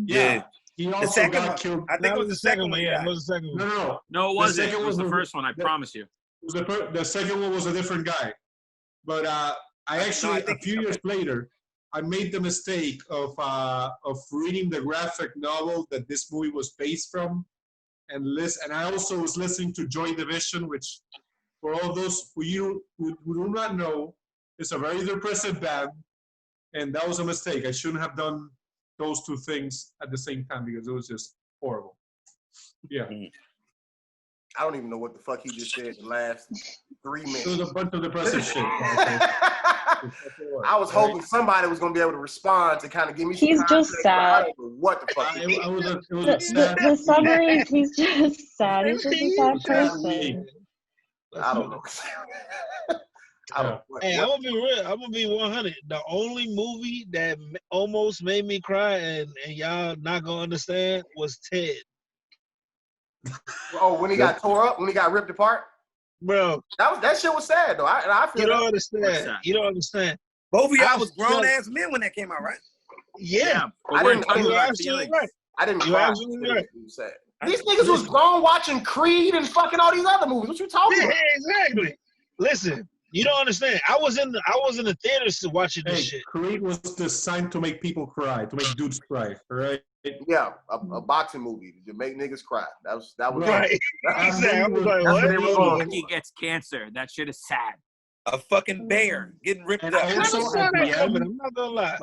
Yeah. He also got killed. I think it was the second one. Yeah, it was the second one. No, it wasn't. It was the first one. I promise you. The second one was a different guy. But a few years later, I made the mistake of reading the graphic novel that this movie was based from. And I also was listening to Joy Division, which, for all those who do not know, is a very depressive band, and that was a mistake. I shouldn't have done those two things at the same time because it was just horrible. Yeah. I don't even know what the fuck he just said the last 3 minutes. It was a bunch of depressive shit. I was hoping somebody was going to be able to respond to kind of give me some He's just sad. What the fuck? The summary is he's just sad. He's just a sad person. I don't know. Hey, I'm gonna be real. I'm gonna be 100. The only movie that almost made me cry and y'all not gonna understand was Ted. Oh, when he got tore up, when he got ripped apart, bro. That shit was sad though. I feel you don't understand. You don't understand. Both of y'all was grown ass men when that came out, right? Yeah. I didn't. You're absolutely right. I didn't. You're absolutely right. These niggas was grown watching Creed and fucking all these other movies. What you talking about? Exactly. Listen, you don't understand. I was in the theaters watching this shit. Creed was designed to make people cry, to make dudes cry, right? Yeah, a boxing movie to make niggas cry. That was right. I was like, what? He gets cancer. That shit is sad. A fucking bear getting ripped up. Also, at the end, I'm not gonna lie.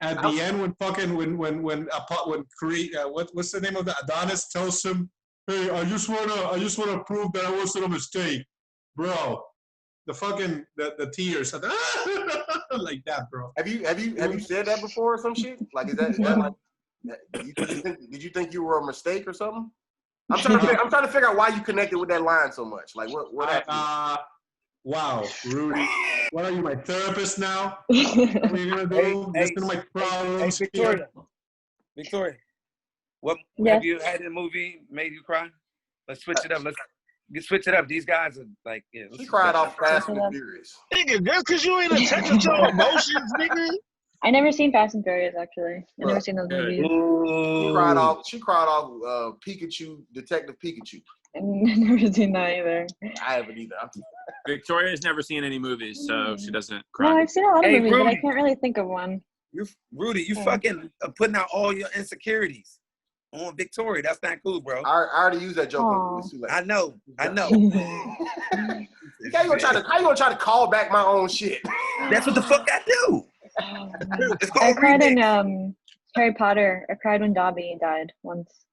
At the end, when Creed, what's the name of the Adonis tells him, "Hey, I just wanna prove that I wasn't a mistake, bro." The fucking the tears like that, bro. Have you said that before or some shit? Like is that like? Did you think you were a mistake or something? I'm trying to figure out why you connected with that line so much. Like what happened? Wow, Rudy. What are you, my therapist now? What are you gonna do? Listen to my problems. Hey, Victoria. What have you had in a movie made you cry? Let's switch it up. Let's switch it up. These guys are like, yeah. She cried off Fast and Furious. Nigga, just because you ain't in touch with your emotions, nigga. I never seen Fast and Furious actually. I never seen those movies. She cried off Pikachu, Detective Pikachu. I've never seen that either. I haven't either. Victoria's never seen any movies, so she doesn't cry. No, I've seen a lot of movies, Rudy, but I can't really think of one. Rudy, you fucking putting out all your insecurities on Victoria. That's not cool, bro. I already used that joke. I know. How you gonna try to call back my own shit? That's what the fuck I do. I cried in Harry Potter. I cried when Dobby died once.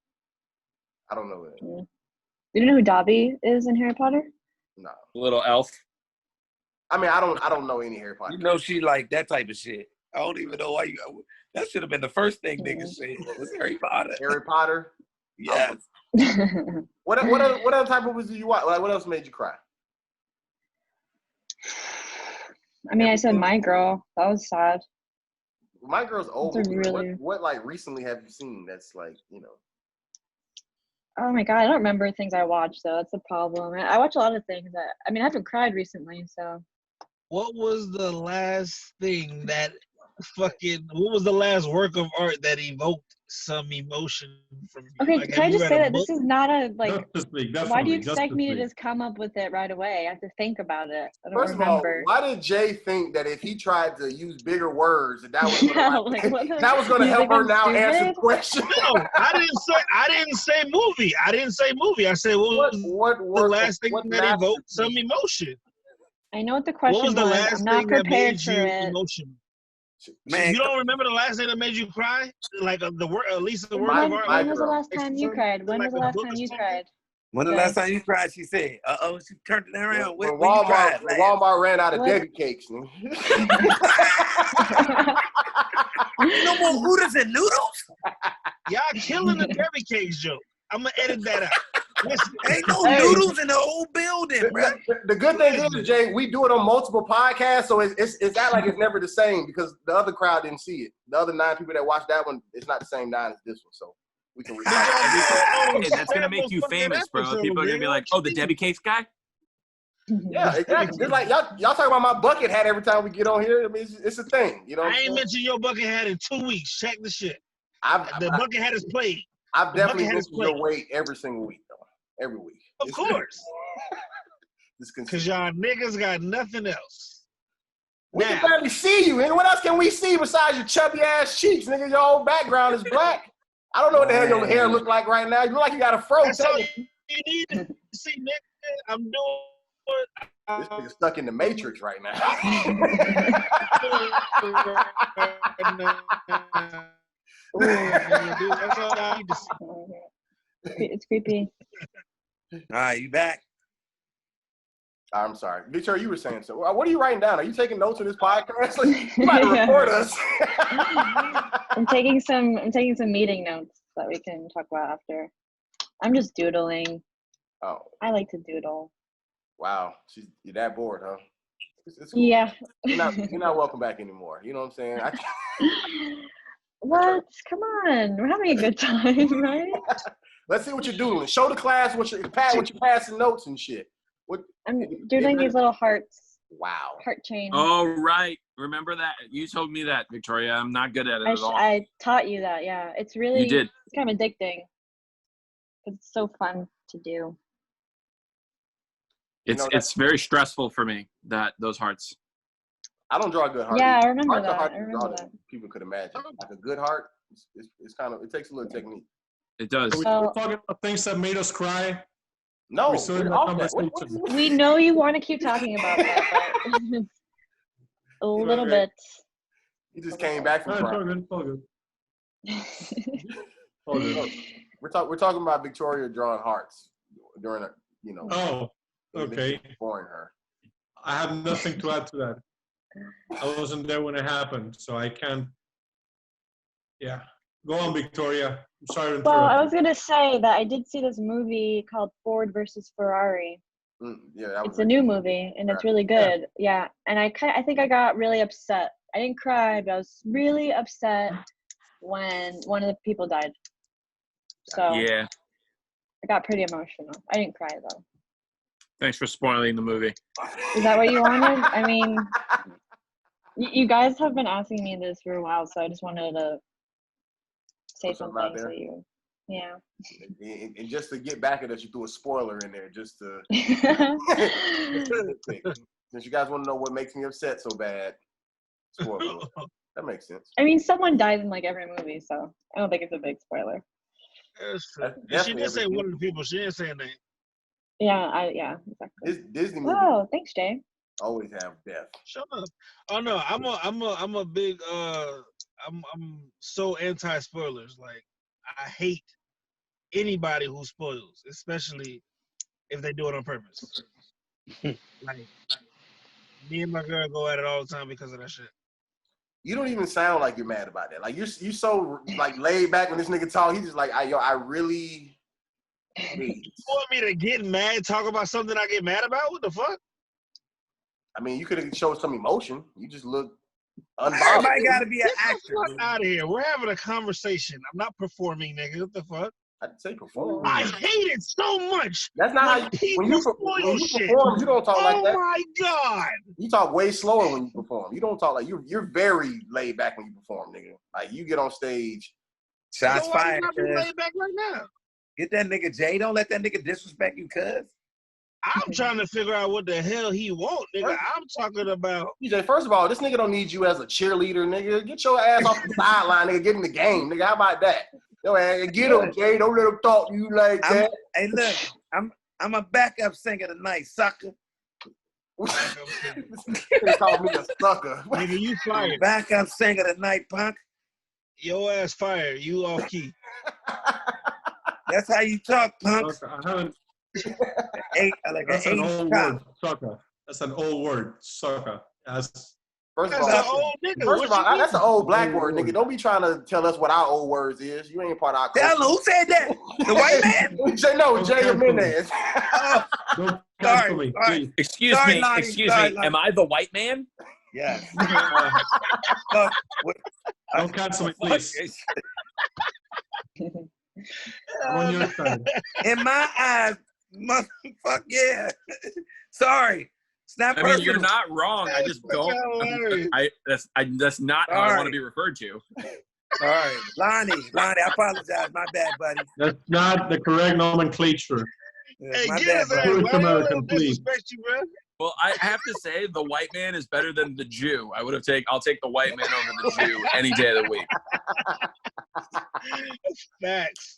I don't know that. Yeah. You know who Dobby is in Harry Potter? No. Little elf. I mean, I don't know any Harry Potter. You know she like that type of shit. I don't even know why you. That should have been the first thing niggas said. Was Harry Potter. Harry Potter. Yes. What other type of movies do you watch? Like, what else made you cry? I mean, I said My Girl. That was sad. My Girl's old. Really... What like recently have you seen that's like, you know? Oh my god, I don't remember things I watched though. That's the problem. I watch a lot of things that I haven't cried recently, so. What was the last thing that fucking, what was the last work of art that evoked some emotion from you? Okay, like, can I just say that book? this is not a, like, why do you Justice expect me to League. just come up with it right away? I have to think about it. I don't First remember. of all, why did Jay think that if he tried to use bigger words, that was gonna, that was going to help her now stupid? answer the question? No, I didn't say movie. I didn't say movie. I said what was the last thing that evoked some emotion? I know what the question was. The last I'm not thing that prepared made for you it. emotional? Man, you don't remember the last thing that made you cry? Like the word, at least the word When, of art. when was the last time you cried? When was the last time you cried? When the last time you cried, she said, she turned it around. When when you cried, Walmart ran out of Debbie cakes. No more Hooters and noodles? Y'all killing the Debbie cakes joke. I'm going to edit that out. Listen, ain't no noodles in the whole building, bro. The good thing is, Jay, we do it on multiple podcasts, so it's not like it's never the same because the other crowd didn't see it. The other 9 people that watched that one, it's not the same 9 as this one, so we can. Hey, that's gonna make you famous, bro. People are gonna be like, "Oh, the Debbie Cakes guy." Yeah, exactly. Just like y'all talk about my bucket hat every time we get on here. I mean, it's a thing, you know. I ain't mentioned your bucket hat in 2 weeks. Check the shit. The bucket hat is played. I've definitely mentioned your weight every single week, though. Every week. Of course. Because y'all niggas got nothing else. We can barely see you, and what else can we see besides your chubby ass cheeks, nigga? Your whole background is black. I don't know what the hell your hair look like right now. You look like you got a fro. That's all you need to see, nigga. I'm doing this nigga stuck in the Matrix right now. That's all I need to see. It's creepy. All right, you back? I'm sorry. Victoria, you were saying so. What are you writing down? Are you taking notes on this podcast? Like, you might record us. I'm taking some meeting notes that we can talk about after. I'm just doodling. Oh. I like to doodle. Wow. You're that bored, huh? It's cool. Yeah. You're not welcome back anymore. You know what I'm saying? What? Come on. We're having a good time, right? Let's see what you're doing. Show the class what you're passing notes and shit. I'm doing these little hearts. Wow. Heart chain. Oh, right. Remember that? You told me that, Victoria. I'm not good at it at all. I taught you that, yeah. It's really, you did. It's kind of addicting. It's so fun to do. It's very stressful for me, those hearts. I don't draw a good heart. Yeah, either. I remember Heart's that. a hard I remember that. people could imagine. Like a good heart, it's kind of, it takes a little technique. It does. We're talking about things that made us cry. No, we know you want to keep talking about that, but a little bit. You just came back from crying. It's all good. We're talking about Victoria drawing hearts during a, you know. Oh, okay. Boring her. I have nothing to add to that. I wasn't there when it happened, so I can't. Yeah, go on, Victoria. I'm sorry to interrupt. Well, I was gonna say that I did see this movie called Ford versus Ferrari. Yeah, it's a new movie and it's really good. Yeah, and I think I got really upset. I didn't cry, but I was really upset when one of the people died. So yeah, I got pretty emotional. I didn't cry though. Thanks for spoiling the movie. Is that what you wanted? I mean, you guys have been asking me this for a while, so I just wanted to say something so you, yeah. And just to get back at us, you threw a spoiler in there just to. Since you guys want to know what makes me upset so bad, spoiler. That makes sense. I mean, someone dies in like every movie, so I don't think it's a big spoiler. She did say one of the people. She didn't say a name. Yeah, exactly. Disney movie. Oh, thanks, Jay. Always have death. Shut up. Oh no, I'm a big I'm so anti spoilers. Like I hate anybody who spoils, especially if they do it on purpose. Like me and my girl go at it all the time because of that shit. You don't even sound like you're mad about that. Like you so like laid back when this nigga talk. He's just like, I really. You want me to get mad, talk about something I get mad about? What the fuck? I mean, you could have showed some emotion. You just look unbothered. Everybody got to be an actor. Get the fuck out of here. We're having a conversation. I'm not performing, nigga. What the fuck? I'd say perform. I hate it so much. That's not how you, when you perform, you don't talk like that. Oh my God. You talk way slower when you perform. You don't talk like you're very laid back when you perform, nigga. Like you get on stage. Shots fired. Laid back right now. Get that nigga Jay. Don't let that nigga disrespect you, cuz. I'm trying to figure out what the hell he want, nigga. I'm talking about. DJ, first of all, this nigga don't need you as a cheerleader, nigga. Get your ass off the sideline, nigga. Get in the game, nigga. How about that? Yo, man, get him, Jay. Don't let him talk to you like that. Hey, look, I'm a backup singer tonight, sucker. They call me a sucker. Nigga, you fired. Backup singer tonight, punk. Your ass fired. You off key. That's how you talk, punk. I haven't. That's an old word, sucker. That's an old word, sucker. First of all, that's an old black word, nigga. Don't be trying to tell us what our old words is. You ain't part of our culture. Tell who said that? The white man? Jay Jiminez. Sorry. Excuse me. Am I the white man? Yes. Don't cancel me, please. I'm on your side. In my eyes, motherfucker, yeah. Sorry. I mean, you're not wrong. I just don't. That's not how I want to be referred to. Sorry, Lonnie, I apologize. My bad, buddy. That's not the correct nomenclature. Hey, my get bad, his ass. American, please. You, bro. Well, I have to say the white man is better than the Jew. I'll take the white man over the Jew any day of the week. Facts.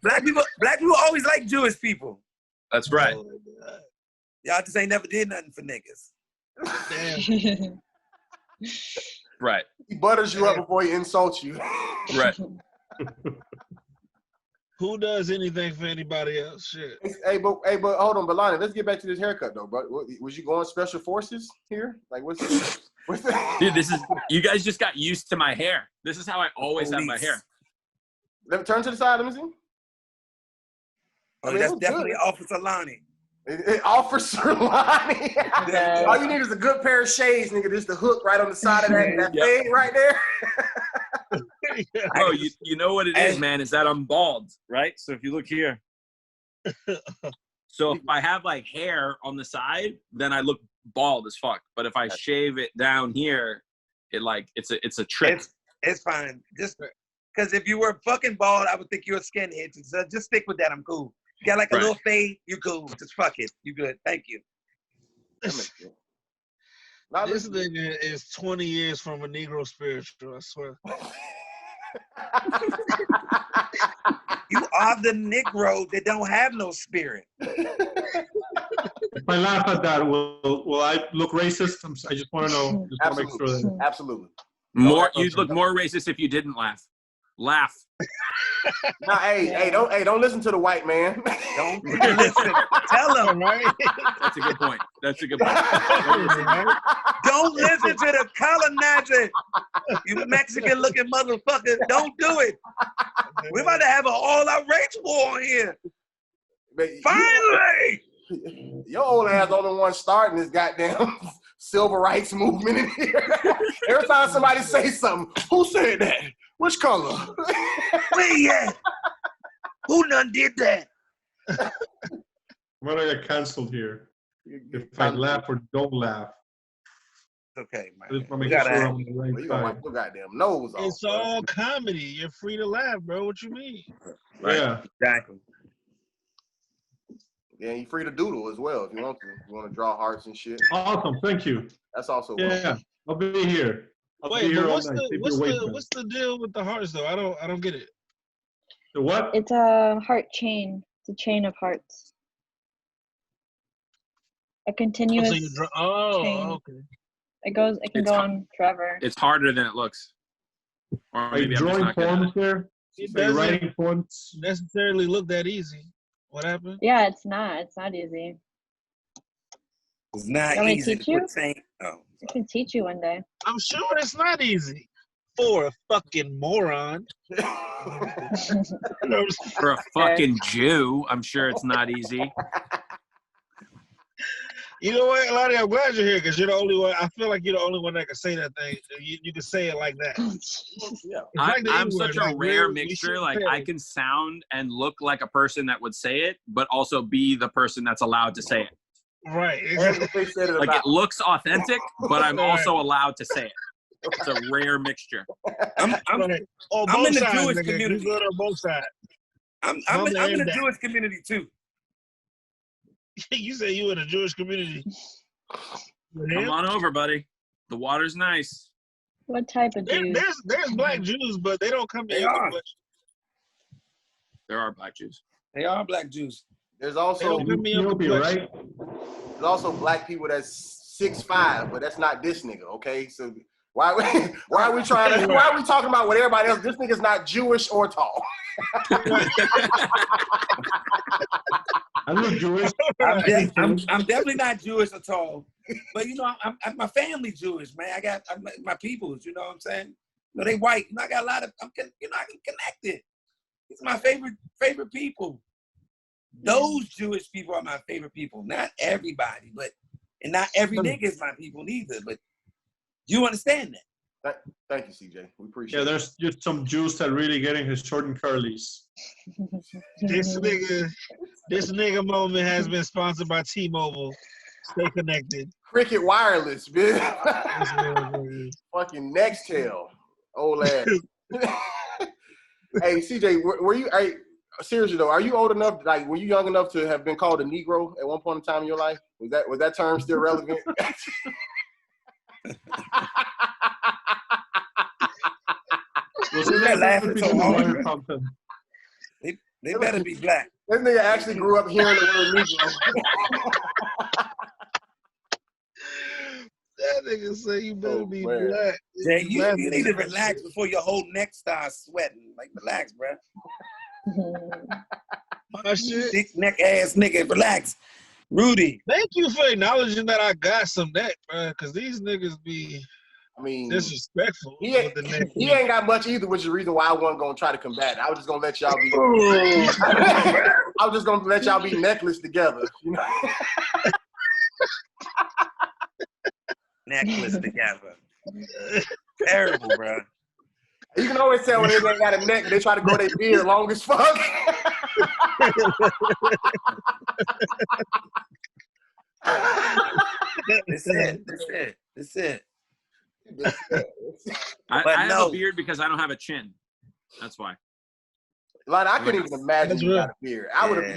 Black people always like Jewish people. That's right. Oh, Y'all just ain't never did nothing for niggas. damn. Right. He butters you up before he insults you. Right. Who does anything for anybody else? Shit. Hey, but hold on, Belani, let's get back to this haircut though, bro. Was you going special forces here? Like what's Dude, you guys just got used to my hair. This is how I always have my hair. Let me turn to the side, let me see. Oh, that's definitely good. Officer Lonnie. Officer Lonnie. All you need is a good pair of shades, nigga. Just the hook right on the side of that thing right there. Oh, you know what it is, man, is that I'm bald, right? So if you look here. So if I have like hair on the side, then I look bald as fuck. But if I shave it down here, it's a trick. It's fine. Just because if you were fucking bald, I would think you're a skinhead. So just stick with that. I'm cool. You got like a little fade, you cool. Just fuck it. You good. Thank you. This nigga is 20 years from a Negro spiritual, I swear. You are the Negro that don't have no spirit. If I laugh at that, will I look racist? I just want to know. Just want to make sure that. Absolutely. You'd look more racist if you didn't laugh. Laugh. No, hey, don't listen to the white man. Don't listen. Tell him, right? That's a good point. Don't listen to the colonizer. You Mexican-looking motherfucker. Don't do it. We're about to have an all-out race war here. Finally! Your old ass on the one starting this goddamn civil rights movement in here. Every time somebody say something, who said that? Which color? Where you at? Who done did that? I'm gonna get canceled here. If I laugh or don't laugh. Okay, man. I just want to make sure I'm on the right you gonna wipe your goddamn nose off. It's all comedy. You're free to laugh, bro. What you mean? Right. Yeah. Exactly. Yeah, you're free to doodle as well if you want to. If you want to draw hearts and shit. Awesome, thank you. That's also yeah. I'll be here. Wait, but what's the deal with the hearts though? I don't get it. The what? It's a heart chain. It's a chain of hearts. A continuous chain. Okay. It can go on forever. It's harder than it looks. Or are you drawing poems there? It doesn't writing poems? necessarily look that easy. What happened? Yeah, it's not. It's not easy. It's not Can easy teach you? Oh. I can teach you one day. I'm sure it's not easy for a fucking moron. For a fucking Jew, I'm sure it's not easy. You know what, Lottie? I'm glad you're here because you're the only one. I feel like you're the only one that can say that thing. You can say it like that. Yeah. I'm such a rare mixture. Like I can sound and look like a person that would say it, but also be the person that's allowed to say it. Right. Exactly. Like it looks authentic, but I'm also allowed to say it. It's a rare mixture. I'm in the Jewish community. You go to both sides. I'm in the Jewish community too. You say you in the Jewish community. Come on over, buddy. The water's nice. What type of Jews? There's black Jews, but they don't come here too much. There are black Jews. They are black Jews. There's also right? There's also black people that's 6'5", but that's not this nigga. Okay, so why are we talking about what everybody else? This nigga's not Jewish or tall. I look Jewish. I'm definitely not Jewish at all, but you know, I'm my family Jewish, man. I'm my peoples. You know what I'm saying? You know, they white. You know, I got a lot of. I'm connected. It's my favorite people. Those Jewish people are my favorite people. Not everybody, and not every nigga is my people neither. But you understand that? Thank you, CJ. We appreciate it. Yeah, there's just some Jews that really getting his short and curlies. This nigga moment has been sponsored by T-Mobile. Stay connected. Cricket Wireless, bitch. Fucking Nextel. Old ass. Hey, CJ, were you? Hey, seriously though, are you old enough? Like, were you young enough to have been called a Negro at one point in time in your life? Was that term still relevant? They're laughing so hard. They better be black. This nigga actually grew up hearing the word Negro. That nigga say you better be black. Jay, you need to relax before your whole neck starts sweating. Like, relax, bro. My shit. Thick neck ass nigga, relax. Rudy. Thank you for acknowledging that I got some neck, bro, because these niggas be disrespectful. He ain't got much either, which is the reason why I wasn't gonna try to combat it. I was just gonna let y'all be. I was just gonna let y'all be necklace together. You know? Necklace together. Terrible, bro. You can always tell when they ain't got a neck, they try to grow their beard long as fuck. That's it. I have a beard because I don't have a chin. That's why. Like, I couldn't even imagine you got a beard.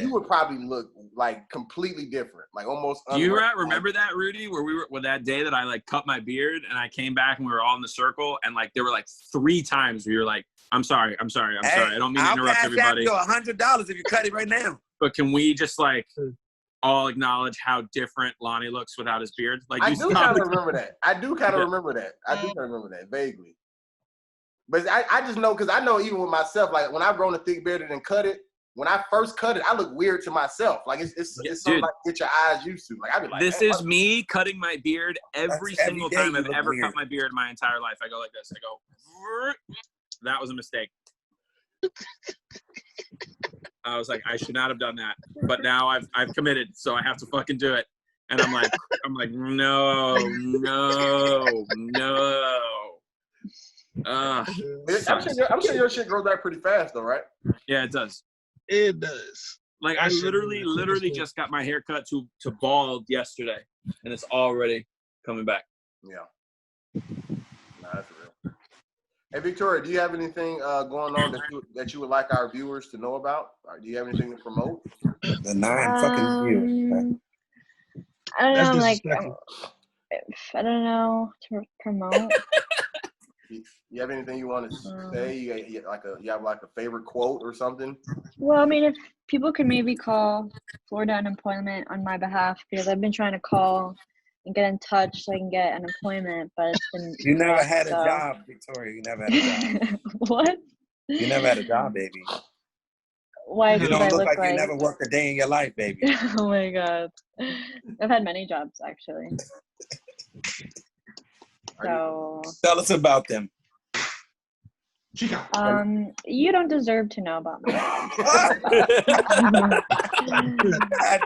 You would probably look like completely different, like almost. Do you remember that, Rudy, where we were that day that I like cut my beard and I came back and we were all in the circle and like there were like 3 times where you were like, I'm sorry. I don't mean to interrupt everybody. I'll pass you $100 if you cut it right now. But can we just like all acknowledge how different Lonnie looks without his beard? Like, I do kind of remember that. I do kind of remember that vaguely. But I just know, because I know even with myself, like when I've grown a thick beard and then cut it, when I first cut it, I look weird to myself. Like it's something like get your eyes used to. Like I be like, this is me cutting my beard every single time I've ever cut my beard in my entire life. I go like this. I go, that was a mistake. I was like, I should not have done that. But now I've committed, so I have to fucking do it. And I'm like, no. I'm sure your shit grows back pretty fast though, right? Yeah, it does. It does. Like I literally just got my hair cut to bald yesterday, and it's already coming back. Yeah. Nah, that's real. Hey Victoria, do you have anything going on that you would like our viewers to know about? Or do you have anything to promote? The 9 fucking years. I don't know, like I don't know to promote. You have anything you want to say? You have like a favorite quote or something? Well, I mean, if people could maybe call Florida Unemployment on my behalf, because I've been trying to call and get in touch so I can get unemployment, but it's been you never had a job, Victoria. You never had a job. What? You never had a job, baby. Why? You don't look like you never worked a day in your life, baby. Oh my God, I've had many jobs actually. So tell us about them. You don't deserve to know about me. God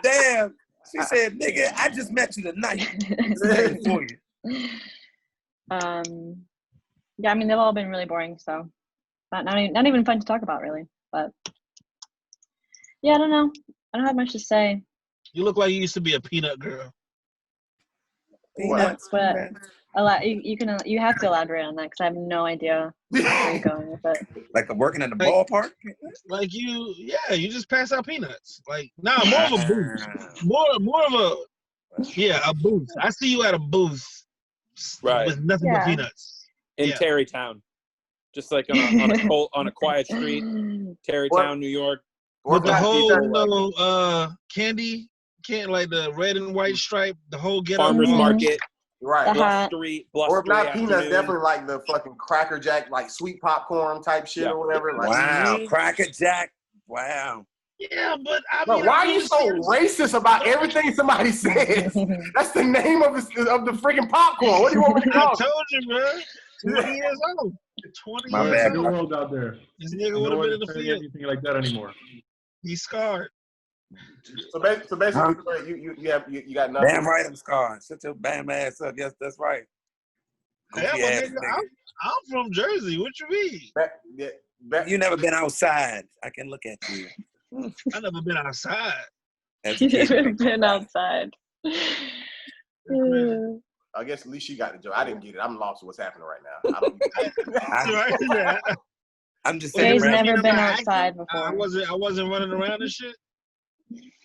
damn. She said, "Nigga, I just met you tonight." For you. Yeah, I mean they've all been really boring, so not even fun to talk about really. But yeah, I don't know. I don't have much to say. You look like you used to be a peanut girl. That's what you have to elaborate on that because I have no idea where you're going with it. Like working at the ballpark? Like you just pass out peanuts. Like more of a booth. More of a a booth. I see you at a booth with nothing but peanuts. In Tarrytown. Just like on a quiet street, Tarrytown, New York. With the whole candy like the red and white stripe, the whole Farmers market. Right. Bluff Street. Or if not peanuts, definitely like the fucking Cracker Jack, like sweet popcorn type shit or whatever. Like, wow, Cracker Jack. Wow. Yeah, but why are you so racist about everything somebody says? That's the name of the freaking popcorn. What do you want me to call it? I told you, man. 20 years old. 20 My years bad. old. The world out there. This nigga would have been in the field. Anything like that anymore. He's scarred. So basically, you got nothing. Damn right, I'm scarred. Shut your bam ass up. Yes, that's right. Yeah, but nigga, I'm from Jersey. What you mean? You never been outside. I can look at you. I never been outside. You never been outside. I guess at least she got the joke. I didn't get it. I'm lost with what's happening right now. I'm just saying. Jay's never been outside before. I wasn't running around and shit.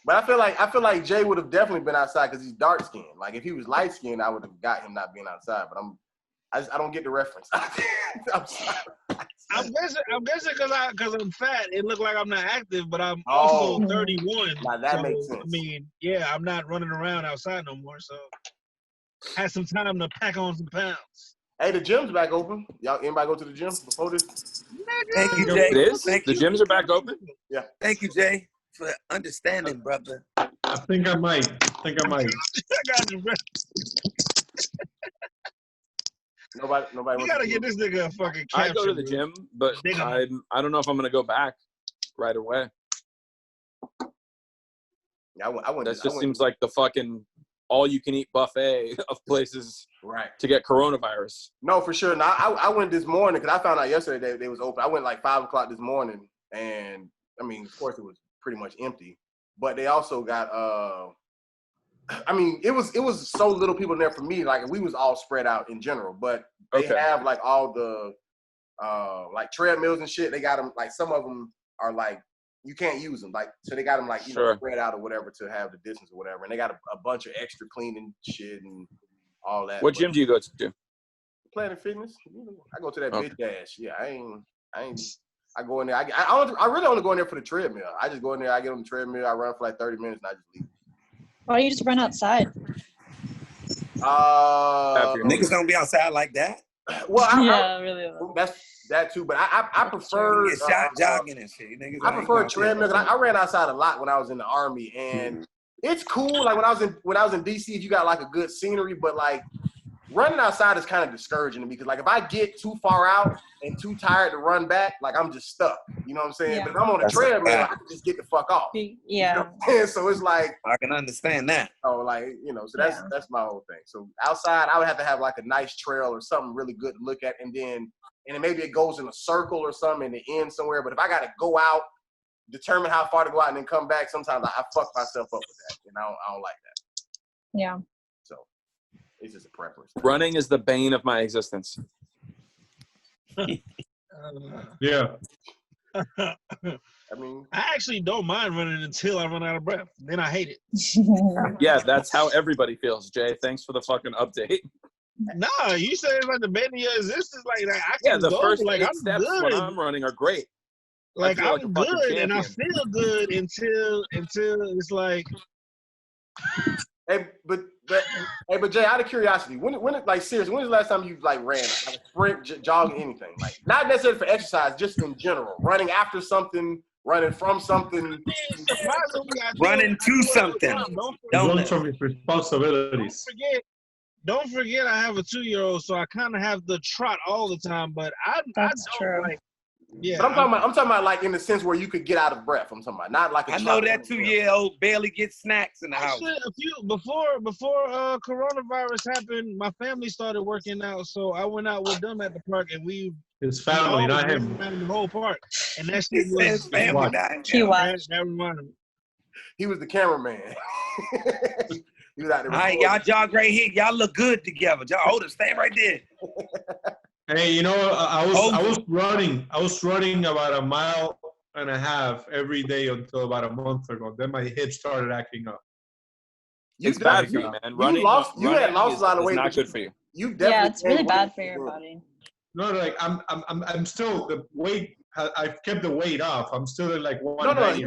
But I feel like Jay would have definitely been outside because he's dark skinned. Like if he was light skinned, I would have got him not being outside. But I don't get the reference. I'm sorry. I'm guessing because I'm fat. It looked like I'm not active, but I'm also 31. Now that makes sense. I mean, yeah, I'm not running around outside no more. So had some time to pack on some pounds. Hey, the gym's back open. Y'all, anybody go to the gym before this? Thank you, Jay. It is? The gyms are back open? Yeah. Thank you, Jay, for understanding, brother. I think I might. I got you, bro. Nobody. You gotta get this nigga a fucking capture. I go to the gym, but I don't know if I'm gonna go back right away. Yeah, I went. That just seems like the fucking all-you-can-eat buffet of places to get coronavirus. No, for sure. Now, I went this morning because I found out yesterday they was open. I went like 5 o'clock this morning, and I mean, of course, it was pretty much empty. But they also got I mean, it was so little people in there for me. Like we was all spread out in general, but they have like all the like treadmills and shit. They got them like some of them are like you can't use them, like so they got them like know spread out or whatever to have the distance or whatever. And they got a bunch of extra cleaning shit and all that. What gym do you go to? Planet Fitness. I go to that bitch ass. Yeah, I ain't. I go in there. I really only go in there for the treadmill. I just go in there. I get on the treadmill. I run for like 30 minutes and I just leave. Why don't you just run outside? Niggas don't be outside like that. Well, really. That's that too. But I prefer jogging and shit. Niggas I prefer treadmill. I ran outside a lot when I was in the Army, and it's cool. Like when I was in DC, you got like a good scenery, but like running outside is kind of discouraging to me because like if I get too far out and too tired to run back, like I'm just stuck. You know what I'm saying? Yeah. But if I'm on a treadmill, I can just get the fuck off. Yeah. You know what I'm saying? So it's like I can understand that. Oh, like so that's my whole thing. So outside, I would have to have like a nice trail or something really good to look at, and then maybe it goes in a circle or something and it ends somewhere. But if I got to go out, determine how far to go out, and then come back, sometimes I fuck myself up with that, and I don't like that. Yeah. So it's just a preference. Running is the bane of my existence. Yeah. I mean, I actually don't mind running until I run out of breath. Then I hate it. Yeah, that's how everybody feels, Jay. Thanks for the fucking update. Nah, you said it's like the band of your existence. Like I can the go, first like 8 I'm steps good. when I'm running are great. Like I'm good and I feel good until it's like. Hey, but Jay, out of curiosity, when like seriously, when was the last time you like ran, like sprint, jogging, anything? Like not necessarily for exercise, just in general, running after something, running from something, running to something. Don't from his responsibilities. Don't forget, I have a 2-year-old, so I kind of have the trot all the time. But I don't true. like Yeah, but I'm talking about like in the sense where you could get out of breath. I'm talking about not like. I know that 2-year-old barely gets snacks in the house. Before coronavirus happened, my family started working out, so I went out with them at the park, and his family, not him. The whole park, and that shit was his family. That reminded me. He was the cameraman. He was out there. All right, y'all jog right here. Y'all look good together. Y'all hold it. Stand right there. Hey, you know, I was running about 1.5 miles every day until about a month ago. Then my hips started acting up. It's bad for you, man. Running, you had lost a lot of weight. Not good for you. It's really bad for your body. No, like I'm still the weight. I've kept the weight off. I'm still at like 190.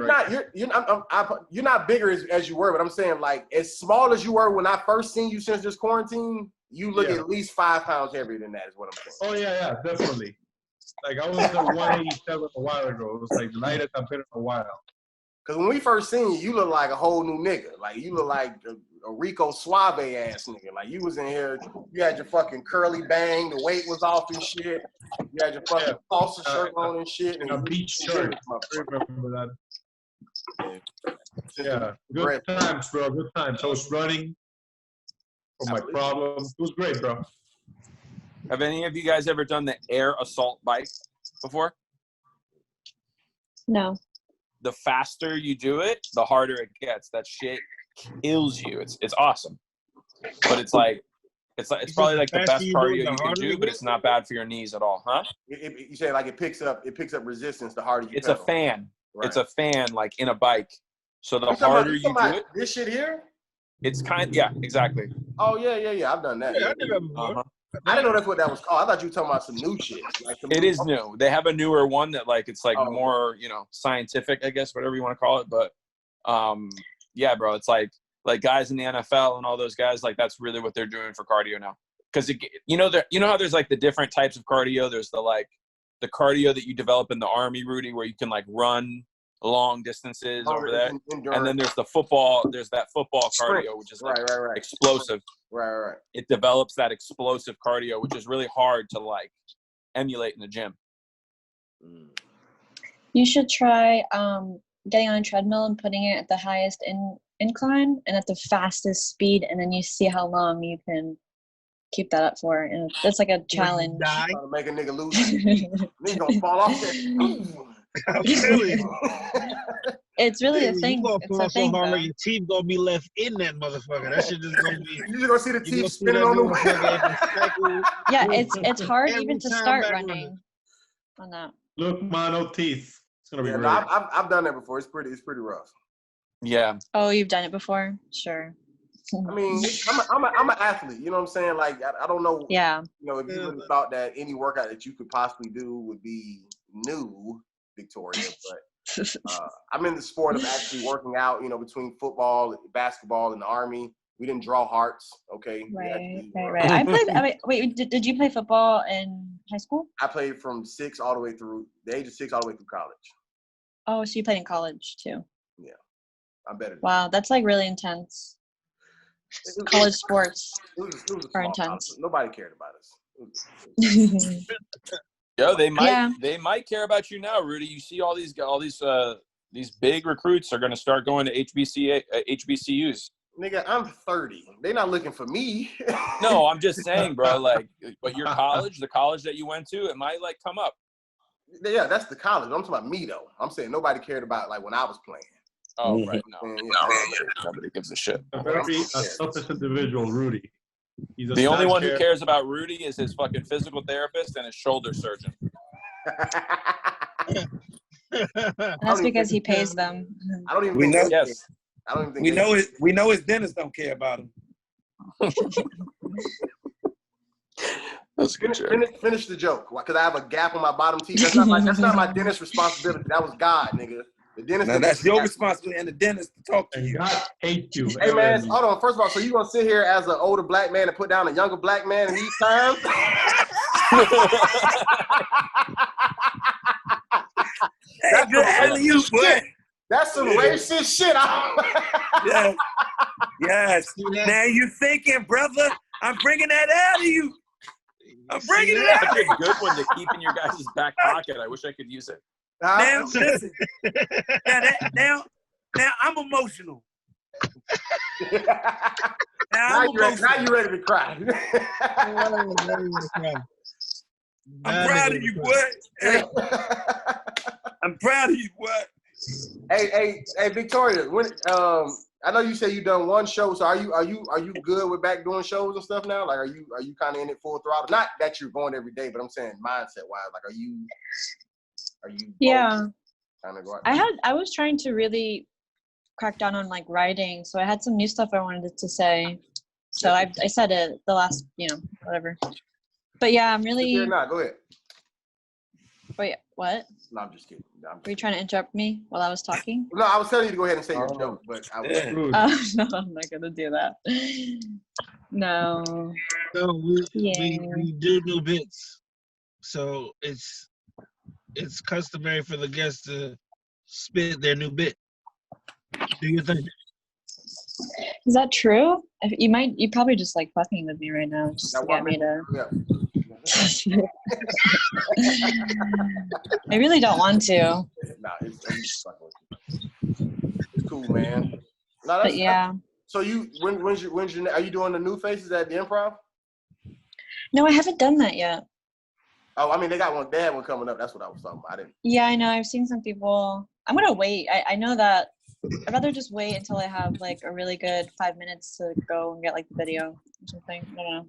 You're not bigger as you were, but I'm saying like as small as you were when I first seen you since this quarantine, you look at least 5 pounds heavier than that. Is what I'm saying. Oh yeah, definitely. Like I was at 187 a while ago. It was like the lightest I've been in a while. Because when we first seen you look like a whole new nigga. Like you look like a Rico Suave ass nigga. Like you was in here, you had your fucking curly bang, the weight was off and shit. You had your fucking salsa shirt on and shit. And a beach shirt. I remember that. Yeah, good times, bro. Good times. I was running for my problems. It was great, bro. Have any of you guys ever done the air assault bike before? No. The faster you do it, the harder it gets. That shit kills you. It's awesome, but it's probably like the best cardio you can do, but it's not bad for your knees at all, huh? You say like it picks up resistance the harder you. It's pedal. A fan. Right. It's a fan like in a bike. So the harder you do it. This shit here. It's exactly. Oh yeah. I've done that. Yeah, I did that before. I didn't know that's what that was called. I thought you were talking about some new shit. Like it is new. They have a newer one that like it's like more, scientific, I guess, whatever you want to call it. But yeah, bro, it's like guys in the NFL and all those guys, like that's really what they're doing for cardio now. Because you know how there's like the different types of cardio. There's the cardio that you develop in the Army, Rudy, where you can like run long distances over there. And then there's that football cardio, which is like explosive. Right. It develops that explosive cardio, which is really hard to like emulate in the gym. You should try getting on a treadmill and putting it at the highest incline and at the fastest speed, and then you see how long you can keep that up for. And it's like a challenge. Trying to make a nigga lose. Nigga gonna fall off there. It's really a thing. You gonna fall so hard, your teeth gonna be left in that motherfucker. That shit just gonna be. You're gonna see the teeth spinning on the wheel. Yeah, it's hard even to start running on that. Look, no teeth. It's gonna be great. I've done that before. It's pretty rough. Yeah. Oh, you've done it before? Sure. I mean, I'm an athlete. You know what I'm saying? Like, I don't know. Yeah. If you really thought that any workout that you could possibly do would be new, Victoria, but I'm in the sport of actually working out. Between football, basketball, and the Army, we didn't draw hearts. Okay. Right. I played. Wait, did you play football in high school? I played from the age of 6 all the way through college. Oh, so you played in college too? Yeah, I'm better. Wow, that's like really intense. College sports are intense. Nobody cared about us. Yo, they might care about you now, Rudy. You see all these big recruits are going to start going to HBCUs. Nigga, I'm 30. They're not looking for me. No, I'm just saying, bro. Like, but your college, the college that you went to, it might like come up. Yeah, that's the college. I'm talking about me though. I'm saying nobody cared about like when I was playing. Oh, right. No, nobody gives a shit. A very selfish individual, Rudy. The only one who cares about Rudy is his fucking physical therapist and his shoulder surgeon. That's because he pays them. I don't even. We know. Yes. I don't even think. We know his dentist don't care about him. That's a good joke. Finish the joke, because I have a gap on my bottom teeth. That's not my dentist's responsibility. That was God, nigga. The dentist. Now that's your responsibility, and the dentist to talk to you. God hate you. Hey man, hold on. First of all, so you gonna sit here as an older black man and put down a younger black man in these times? That's good alley-oop, boy. That's some racist shit. Yes. Yes. Now you thinking, brother? I'm bringing that out of you. I'm bringing it out. Such a good one to keep in your guys' back pocket. I wish I could use it. Now, listen. Now I'm emotional. Now you're ready to cry. I'm proud of you, boy. Hey. I'm proud of you, boy. Hey, Victoria. When I know you say you done one show, so are you good with back doing shows and stuff now? Like, are you kind of in it full throttle? Not that you're going every day, but I'm saying mindset wise. Like, are you? Yeah. Kind of go I was trying to really crack down on like writing, so I had some new stuff I wanted to say. So I said it the last, whatever. But yeah, I'm really. Go ahead. Wait, what? No, I'm just kidding. Were you trying to interrupt me while I was talking? No, I was telling you to go ahead and say your joke, but I was no, I'm not gonna do that. No. No, we do new bits, so it's customary for the guests to spit their new bit. Do you think? Is that true? You probably just like fucking with me right now, just to get me to. Yeah. I really don't want to. Nah, it's cool, man. No, but yeah. So when's your are you doing the new faces at the Improv? No, I haven't done that yet. Oh, I mean, they had one coming up. That's what I was talking about. I didn't. Yeah, I know. I've seen some people. I'm gonna wait. I know that. I'd rather just wait until I have like a really good 5 minutes to go and get like the video or something. I don't know.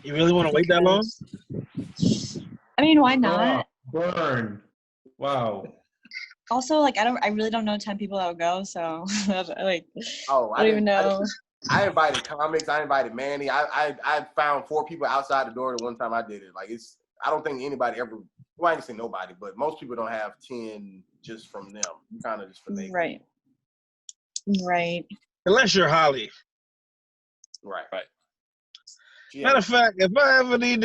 You really want to wait that long? I mean, why not? Burn. Wow. Also, like, I really don't know 10 people that would go, so like, I don't even know. I invited comics. I invited Manny. I found 4 people outside the door the one time I did it. Like, I don't think anybody ever. Well, I ain't say nobody, but most people don't have 10 just from them. You kind of just for them. Right. Unless you're Holly. Right. Yeah. Matter of fact, if I ever need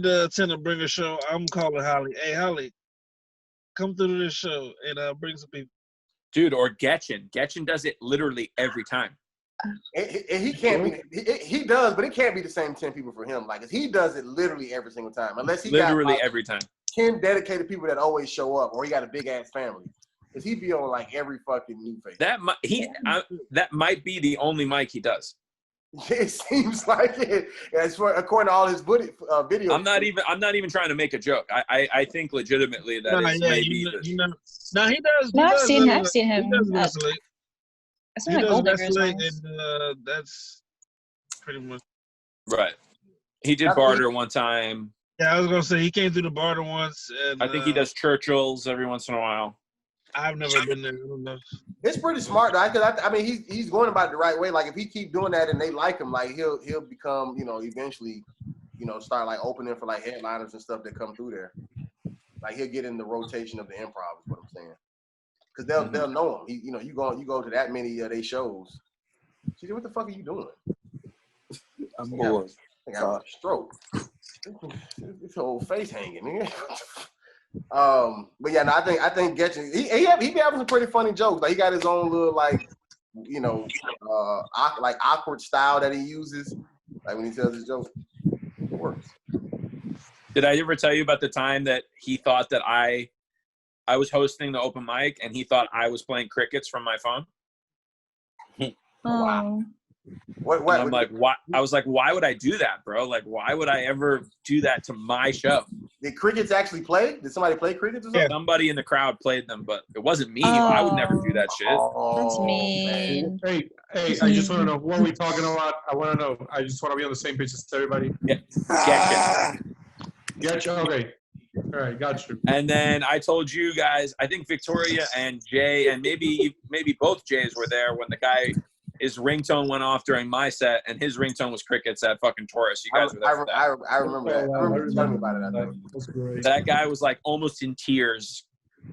to attend a bringer show, I'm calling Holly. Hey, Holly, come through this show and bring some people. Dude, or Getchin. Getchin does it literally every time. He can't be. He does, but it can't be the same 10 people for him. Like, he does it literally every single time, unless he literally got, like, every time 10 dedicated people that always show up, or he got a big ass family. Cause he be on like every fucking new face. That might be the only mic he does. It seems like it. According to all his videos. I'm not even trying to make a joke. I think legitimately that maybe. No, he does. No, I've seen him. He does wrestling. He does wrestling, and that's pretty much right. He did barter one time. Yeah, I was gonna say he came through the barter once. And, I think he does Churchill's every once in a while. I've never been there. I don't know. It's pretty smart though. Cause I mean, he's going about it the right way. Like, if he keep doing that and they like him, like he'll become, eventually, start like opening for like headliners and stuff that come through there. Like, he'll get in the rotation of the Improv. Is what I'm saying. Cause they'll know him. You go to that many of their shows. She said, "What the fuck are you doing?" I'm bored. I got a stroke. This whole face hanging. But yeah, no, I think Getchin, he be having some pretty funny jokes. Like, he got his own little like awkward style that he uses. Like, when he tells his jokes, it works. Did I ever tell you about the time that he thought that I was hosting the open mic and he thought I was playing crickets from my phone? Wow. I'm like, why? I was like, why would I do that, bro? Like, why would I ever do that to my show? Did crickets actually play? Did somebody play crickets or something? Yeah. Somebody in the crowd played them, but it wasn't me. I would never do that shit. That's mean. Hey, I just want to know, what are we talking about? I want to know. I just want to be on the same page as everybody. Yeah. Getcha. Okay. All right, got you. And then I told you guys, I think Victoria and Jay, and maybe both Jays were there when the guy, his ringtone went off during my set, and his ringtone was crickets at fucking Taurus. You guys were there for that. I remember that. I remember telling me about it. That was great. That guy was like almost in tears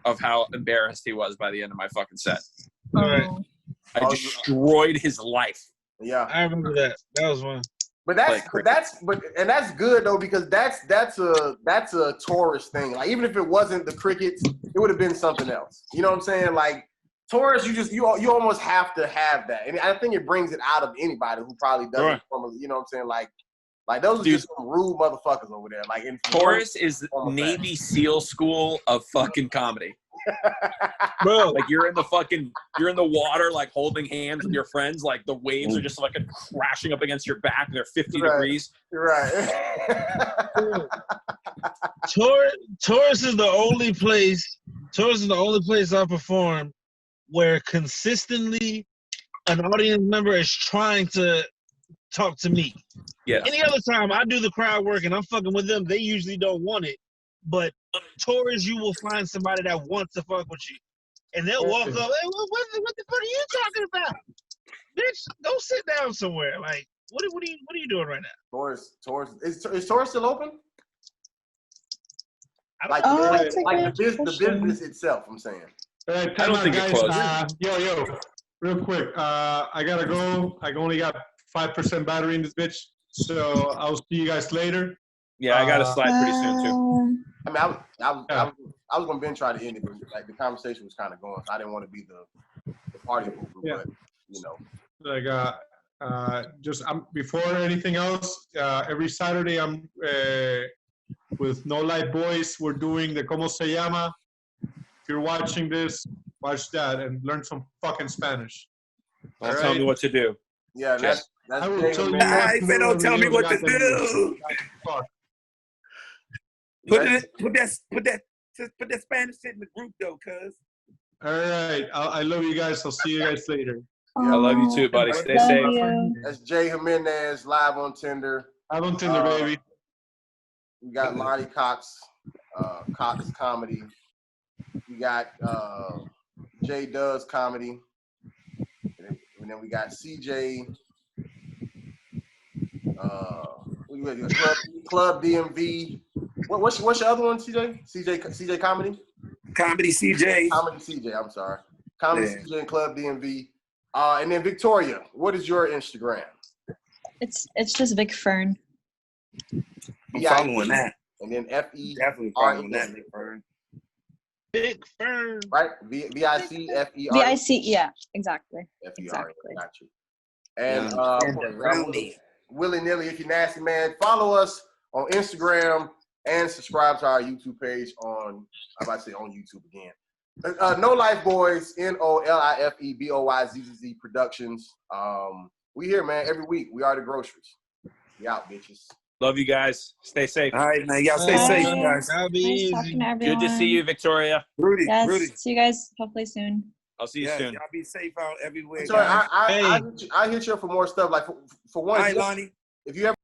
of how embarrassed he was by the end of my fucking set. All right. I destroyed his life. Yeah, I remember that. That was one. But that's good though, because that's a Taurus thing. Like, even if it wasn't the crickets, it would have been something else. You know what I'm saying? Like, Taurus, you almost have to have that, and I think it brings it out of anybody who probably doesn't normally. You know what I'm saying? Like, Like those are just some rude motherfuckers over there. Like Taurus is Navy SEAL school of fucking comedy. Bro, like you're in the water, like holding hands with your friends, like the waves are just like crashing up against your back. They're 50 degrees. Right. Taurus is the only place. Taurus is the only place I perform where consistently an audience member is trying to talk to me. Yeah. Any other time I do the crowd work and I'm fucking with them, they usually don't want it. But Taurus, you will find somebody that wants to fuck with you. And they'll walk up, hey, what the fuck are you talking about? Bitch, go sit down somewhere. Like, what are you doing right now? Taurus. Is Taurus still open? Like, the business itself, I'm saying. I don't think it's closed. Yo, real quick. I gotta go. I only got 5% battery in this bitch. So I'll see you guys later. Yeah, I got to slide pretty soon too. I mean, I was gonna try to end it, but like the conversation was kind of going, so I didn't want to be the party pooper, but you know. Like before anything else, every Saturday I'm with No Life Boys. We're doing the Como Se Llama. If you're watching this, watch that and learn some fucking Spanish. Don't tell me what to do. Yeah, that's I will tell you. I said, don't tell me what to do. Put that Spanish shit in the group though, cuz. All right. I love you guys. I'll see you guys later. Yeah, I love you too, buddy. Stay safe. That's Jay Jiminez live on Tinder. Live on Tinder, baby. We got Lonnie Cox, Cox Comedy. We got Jay Does Comedy. And then we got CJ. Club DMV. What's your other one, CJ? CJ Comedy? Comedy CJ. Comedy CJ, I'm sorry. Comedy CJ and Club DMV. And then Victoria, what is your Instagram? It's just Vic Fern. I'm following that. And then FE. Definitely following that, Vic Fern. Vic Fern. Right? VICFER. VIC, yeah, exactly. FER. Exactly. Got you. And Willy Nilly, if you're nasty, man, follow us on Instagram and subscribe to our YouTube page on YouTube again. No Life Boys, NOLIFEBOYZZZ Productions. We here, man, every week. We are the Groceries. We out, bitches. Love you guys. Stay safe. All right, man. Y'all stay safe, guys. That'll be Nice easy. talking to everyone. Good to see you, Victoria. Rudy. Yes, see you guys hopefully soon. I'll see you soon. Y'all be safe out everywhere. Sorry, guys. I hit you up for more stuff. Like for one, All right, Lonnie. if you ever